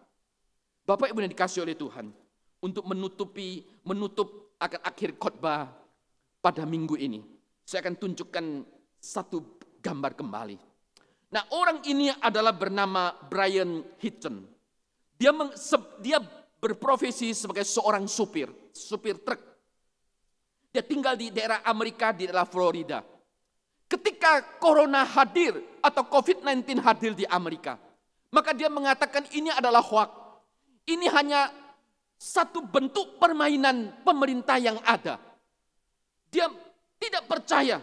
Bapak Ibu yang dikasihi oleh Tuhan, untuk menutup akan akhir khotbah pada minggu ini, saya akan tunjukkan satu gambar kembali. Nah, orang ini adalah bernama Brian Hitton. Dia berprofesi sebagai seorang supir truk. Dia tinggal di daerah Amerika, di daerah Florida. Ketika corona hadir atau COVID-19 hadir di Amerika, maka dia mengatakan ini adalah hoax. Ini hanya satu bentuk permainan pemerintah yang ada. Dia tidak percaya.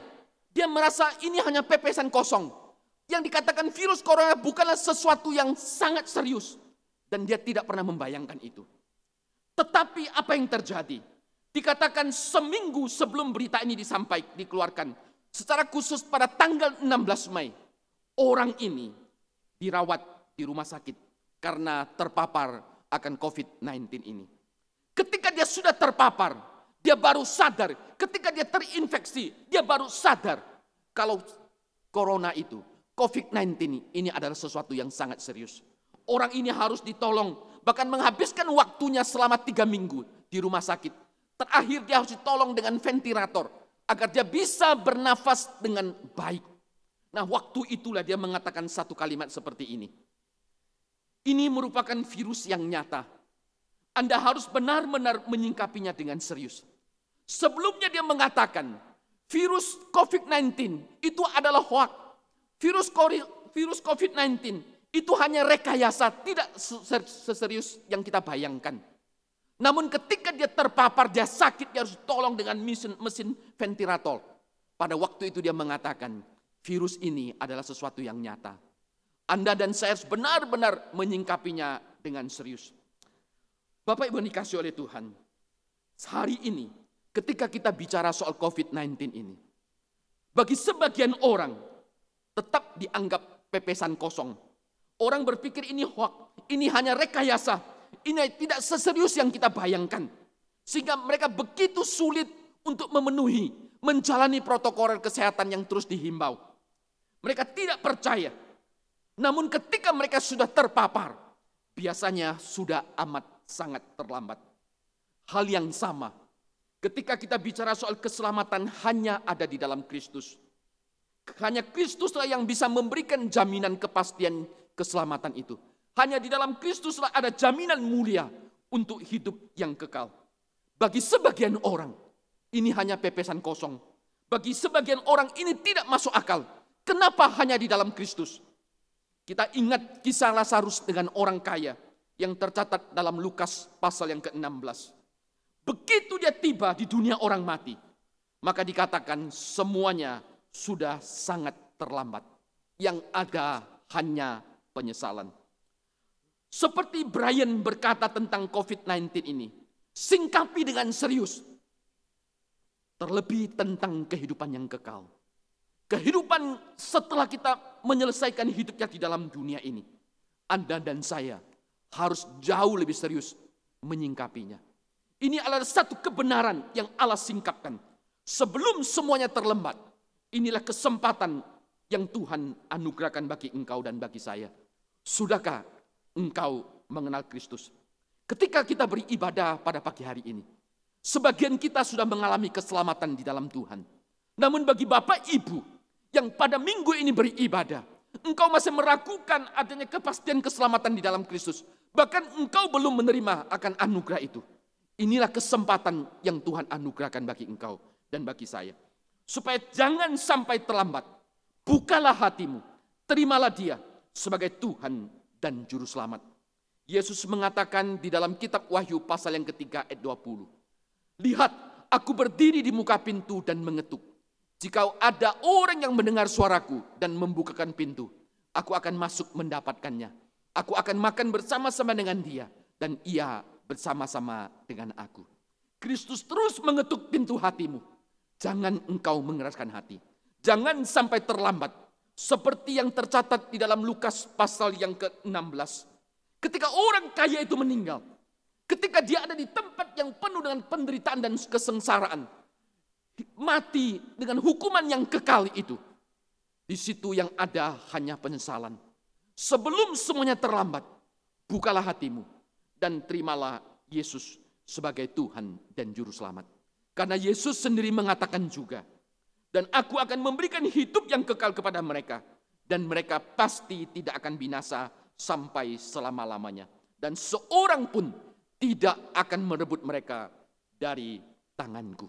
Dia merasa ini hanya pepesan kosong. Yang dikatakan virus corona bukanlah sesuatu yang sangat serius. Dan dia tidak pernah membayangkan itu. Tetapi apa yang terjadi? Dikatakan seminggu sebelum berita ini dikeluarkan, secara khusus pada tanggal 16 Mei, orang ini dirawat di rumah sakit karena terpapar akan COVID-19 ini. Ketika dia sudah terpapar, dia baru sadar. Ketika dia terinfeksi, dia baru sadar kalau corona itu, COVID-19 ini adalah sesuatu yang sangat serius. Orang ini harus ditolong, bahkan menghabiskan waktunya selama 3 minggu di rumah sakit. Terakhir dia harus ditolong dengan ventilator agar dia bisa bernafas dengan baik. Nah, waktu itulah dia mengatakan satu kalimat seperti ini. Ini merupakan virus yang nyata. Anda harus benar-benar menyingkapinya dengan serius. Sebelumnya dia mengatakan virus COVID-19 itu adalah hoax. Virus COVID-19 itu hanya rekayasa, tidak seserius yang kita bayangkan. Namun ketika dia terpapar, dia sakit, dia harus tolong dengan mesin ventilator. Pada waktu itu dia mengatakan, virus ini adalah sesuatu yang nyata. Anda dan saya harus benar-benar menyingkapinya dengan serius. Bapak Ibu dikasihi oleh Tuhan, hari ini ketika kita bicara soal COVID-19 ini, bagi sebagian orang tetap dianggap pepesan kosong. Orang berpikir ini hoax, ini hanya rekayasa. Ini tidak seserius yang kita bayangkan. Sehingga mereka begitu sulit untuk menjalani protokol kesehatan yang terus dihimbau. Mereka tidak percaya. Namun ketika mereka sudah terpapar, biasanya sudah amat sangat terlambat. Hal yang sama, ketika kita bicara soal keselamatan hanya ada di dalam Kristus. Hanya Kristuslah yang bisa memberikan jaminan kepastian keselamatan itu. Hanya di dalam Kristuslah ada jaminan mulia untuk hidup yang kekal. Bagi sebagian orang, ini hanya pepesan kosong. Bagi sebagian orang ini tidak masuk akal. Kenapa hanya di dalam Kristus? Kita ingat kisah Lazarus dengan orang kaya yang tercatat dalam Lukas pasal yang ke-16. Begitu dia tiba di dunia orang mati, maka dikatakan semuanya sudah sangat terlambat. Yang ada hanya penyesalan. Seperti Brian berkata tentang COVID-19 ini, singkapi dengan serius. Terlebih tentang kehidupan yang kekal. Kehidupan setelah kita menyelesaikan hidupnya di dalam dunia ini. Anda dan saya harus jauh lebih serius menyingkapinya. Ini adalah satu kebenaran yang Allah singkapkan. Sebelum semuanya terlambat, inilah kesempatan yang Tuhan anugerahkan bagi engkau dan bagi saya. Sudahkah engkau mengenal Kristus? Ketika kita beribadah pada pagi hari ini, sebagian kita sudah mengalami keselamatan di dalam Tuhan. Namun bagi Bapak Ibu yang pada minggu ini beribadah, Engkau masih meragukan adanya kepastian keselamatan di dalam Kristus. Bahkan engkau belum menerima akan anugerah itu. Inilah kesempatan yang Tuhan anugerahkan bagi engkau dan bagi saya. Supaya jangan sampai terlambat. Bukalah hatimu. Terimalah Dia sebagai Tuhan dan Juru Selamat. Yesus mengatakan di dalam kitab Wahyu pasal yang ketiga ayat 20. Lihat, aku berdiri di muka pintu dan mengetuk. Jika ada orang yang mendengar suaraku dan membukakan pintu, aku akan masuk mendapatkannya. Aku akan makan bersama-sama dengan dia dan ia bersama-sama dengan aku. Kristus terus mengetuk pintu hatimu. Jangan engkau mengeraskan hati. Jangan sampai terlambat. Seperti yang tercatat di dalam Lukas pasal yang ke-16. Ketika orang kaya itu meninggal. Ketika dia ada di tempat yang penuh dengan penderitaan dan kesengsaraan. Mati dengan hukuman yang kekal itu. Di situ yang ada hanya penyesalan. Sebelum semuanya terlambat, bukalah hatimu dan terimalah Yesus sebagai Tuhan dan Juru Selamat. Karena Yesus sendiri mengatakan juga, dan aku akan memberikan hidup yang kekal kepada mereka, dan mereka pasti tidak akan binasa sampai selama-lamanya. Dan seorang pun tidak akan merebut mereka dari tanganku.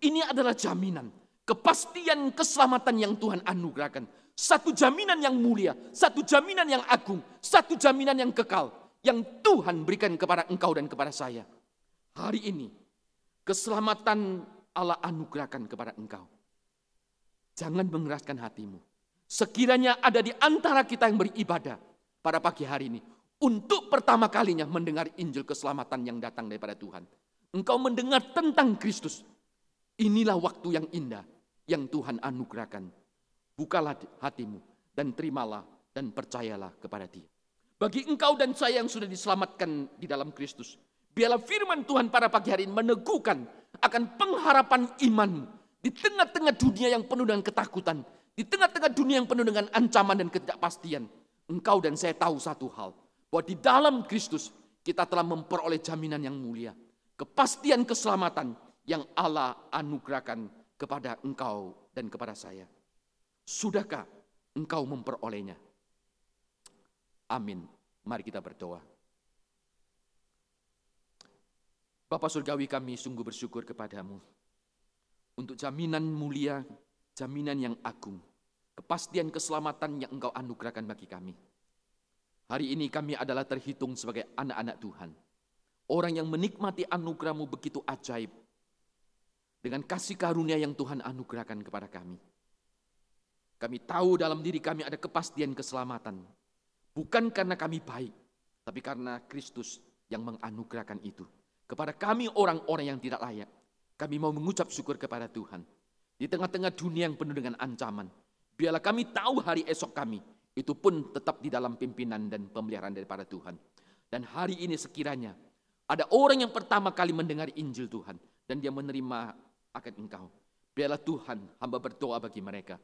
Ini adalah jaminan, kepastian keselamatan yang Tuhan anugerahkan. Satu jaminan yang mulia, satu jaminan yang agung, satu jaminan yang kekal. Yang Tuhan berikan kepada engkau dan kepada saya. Hari ini, keselamatan Allah anugerahkan kepada engkau. Jangan mengeraskan hatimu. Sekiranya ada di antara kita yang beribadah pada pagi hari ini. Untuk pertama kalinya mendengar Injil keselamatan yang datang daripada Tuhan. Engkau mendengar tentang Kristus. Inilah waktu yang indah yang Tuhan anugerahkan. Bukalah hatimu dan terimalah dan percayalah kepada Dia. Bagi engkau dan saya yang sudah diselamatkan di dalam Kristus, biarlah firman Tuhan pada pagi hari ini meneguhkan akan pengharapan imanmu di tengah-tengah dunia yang penuh dengan ketakutan, di tengah-tengah dunia yang penuh dengan ancaman dan ketidakpastian. Engkau dan saya tahu satu hal, bahwa di dalam Kristus kita telah memperoleh jaminan yang mulia, kepastian keselamatan yang Allah anugerahkan kepada engkau dan kepada saya. Sudahkah engkau memperolehnya? Amin. Mari kita berdoa. Bapa Surgawi, kami sungguh bersyukur kepadamu untuk jaminan mulia, jaminan yang agung, kepastian keselamatan yang engkau anugerahkan bagi kami. Hari ini kami adalah terhitung sebagai anak-anak Tuhan. Orang yang menikmati anugerah-Mu begitu ajaib. Dengan kasih karunia yang Tuhan anugerahkan kepada kami. Kami tahu dalam diri kami ada kepastian keselamatan. Bukan karena kami baik, tapi karena Kristus yang menganugerahkan itu. Kepada kami orang-orang yang tidak layak, kami mau mengucap syukur kepada Tuhan. Di tengah-tengah dunia yang penuh dengan ancaman, biarlah kami tahu hari esok kami, itu pun tetap di dalam pimpinan dan pemeliharaan daripada Tuhan. Dan hari ini sekiranya, ada orang yang pertama kali mendengar Injil Tuhan, dan dia menerima akan engkau. Biarlah Tuhan, hamba berdoa bagi mereka.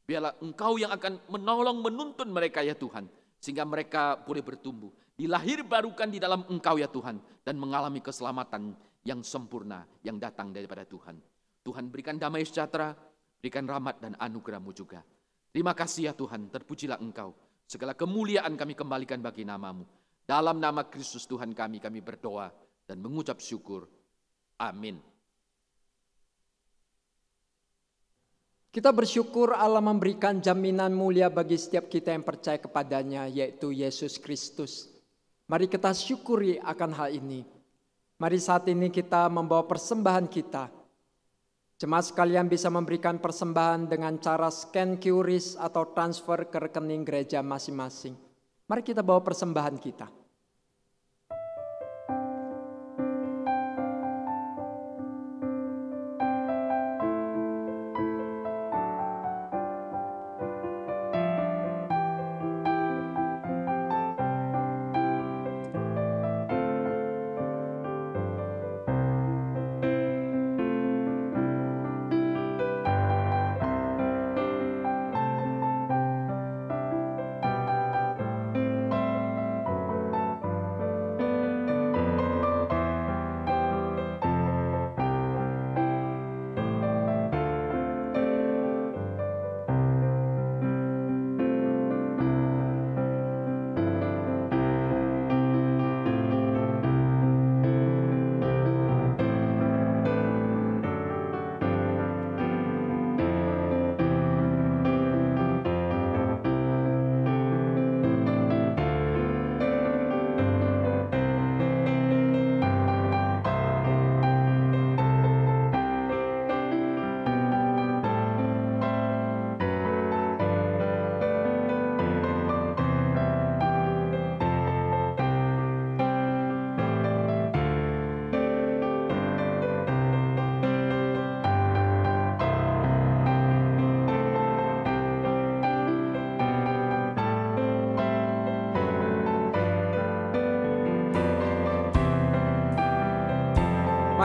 Biarlah engkau yang akan menolong menuntun mereka ya Tuhan. Sehingga mereka boleh bertumbuh. Dilahir barukan di dalam engkau ya Tuhan. Dan mengalami keselamatan yang sempurna yang datang daripada Tuhan. Tuhan berikan damai sejahtera, berikan rahmat dan anugerah-Mu juga. Terima kasih ya Tuhan, terpujilah engkau. Segala kemuliaan kami kembalikan bagi nama-Mu. Dalam nama Kristus Tuhan kami berdoa dan mengucap syukur. Amin. Kita bersyukur Allah memberikan jaminan mulia bagi setiap kita yang percaya kepadanya, yaitu Yesus Kristus. Mari kita syukuri akan hal ini. Mari saat ini kita membawa persembahan kita. Jemaat sekalian bisa memberikan persembahan dengan cara scan QRIS atau transfer ke rekening gereja masing-masing. Mari kita bawa persembahan kita.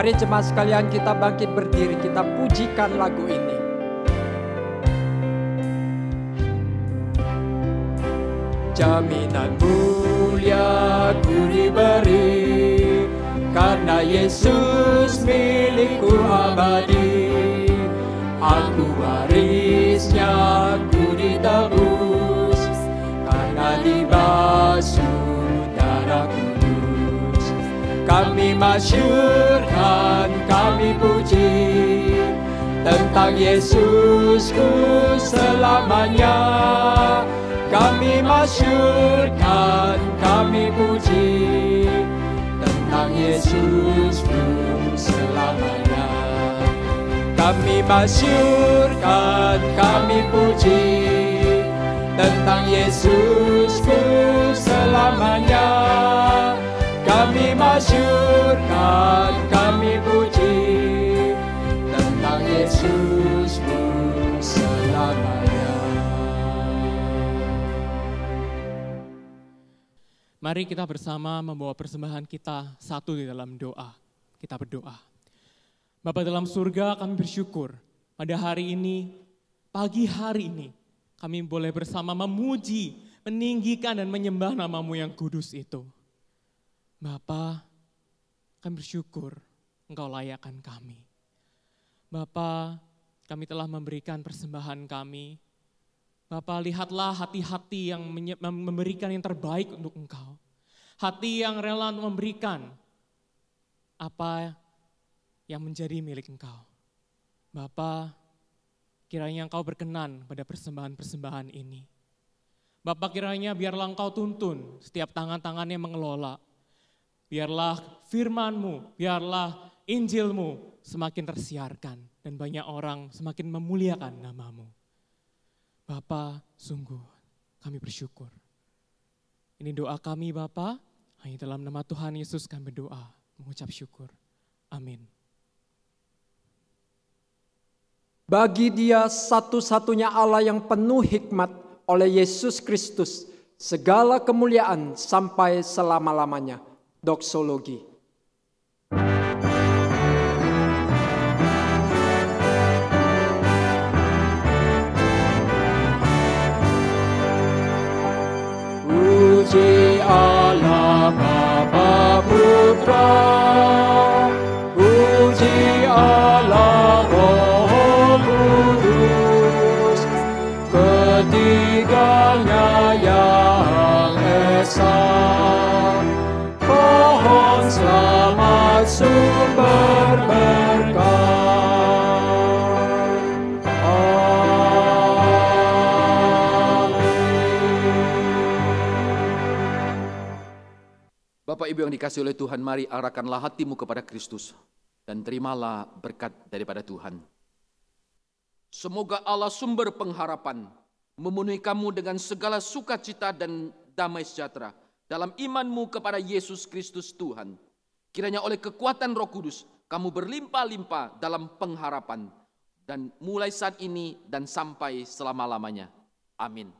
Mari jemaat sekalian kita bangkit berdiri, kita pujikan lagu ini. Jaminan mulia ku diberi, karena Yesus milikku abadi. Aku warisnya, ku ditebus, karena dibasuh darah kudus. Kami masyurkan, kami puji, tentang Yesusku selamanya. Kami masyurkan, kami puji, tentang Yesusku selamanya. Kami masyurkan, kami puji, tentang Yesusku selamanya. Kami masyurkan, kami puji, tentang Yesusku selamanya. Mari kita bersama membawa persembahan kita satu di dalam doa. Kita berdoa. Bapa dalam surga, kami bersyukur pada hari ini, pagi hari ini, kami boleh bersama memuji, meninggikan dan menyembah nama-Mu yang kudus itu. Bapa, kami bersyukur Engkau layakkan kami. Bapa, kami telah memberikan persembahan kami. Bapa, lihatlah hati-hati yang memberikan yang terbaik untuk Engkau. Hati yang rela memberikan apa yang menjadi milik Engkau. Bapa, kiranya Engkau berkenan pada persembahan-persembahan ini. Bapa, kiranya biarlah Engkau tuntun setiap tangan-tangan yang mengelola. Biarlah firman-Mu, biarlah Injil-Mu semakin tersiarkan dan banyak orang semakin memuliakan nama-Mu. Bapa, sungguh kami bersyukur. Ini doa kami Bapa, hanya dalam nama Tuhan Yesus kami berdoa, mengucap syukur. Amin. Bagi Dia satu-satunya Allah yang penuh hikmat oleh Yesus Kristus, segala kemuliaan sampai selama-lamanya. Doksologi. Puji Allah Bapa Putra, puji Allah Roh Kudus, ketiganya yang esa. Pohon selamat sumber berkah. Bapak Ibu yang dikasihi oleh Tuhan, mari arahkanlah hatimu kepada Kristus dan terimalah berkat daripada Tuhan. Semoga Allah sumber pengharapan memenuhi kamu dengan segala sukacita dan damai sejahtera dalam imanmu kepada Yesus Kristus Tuhan. Kiranya oleh kekuatan Roh Kudus kamu berlimpah-limpah dalam pengharapan dan mulai saat ini dan sampai selama-lamanya. Amin.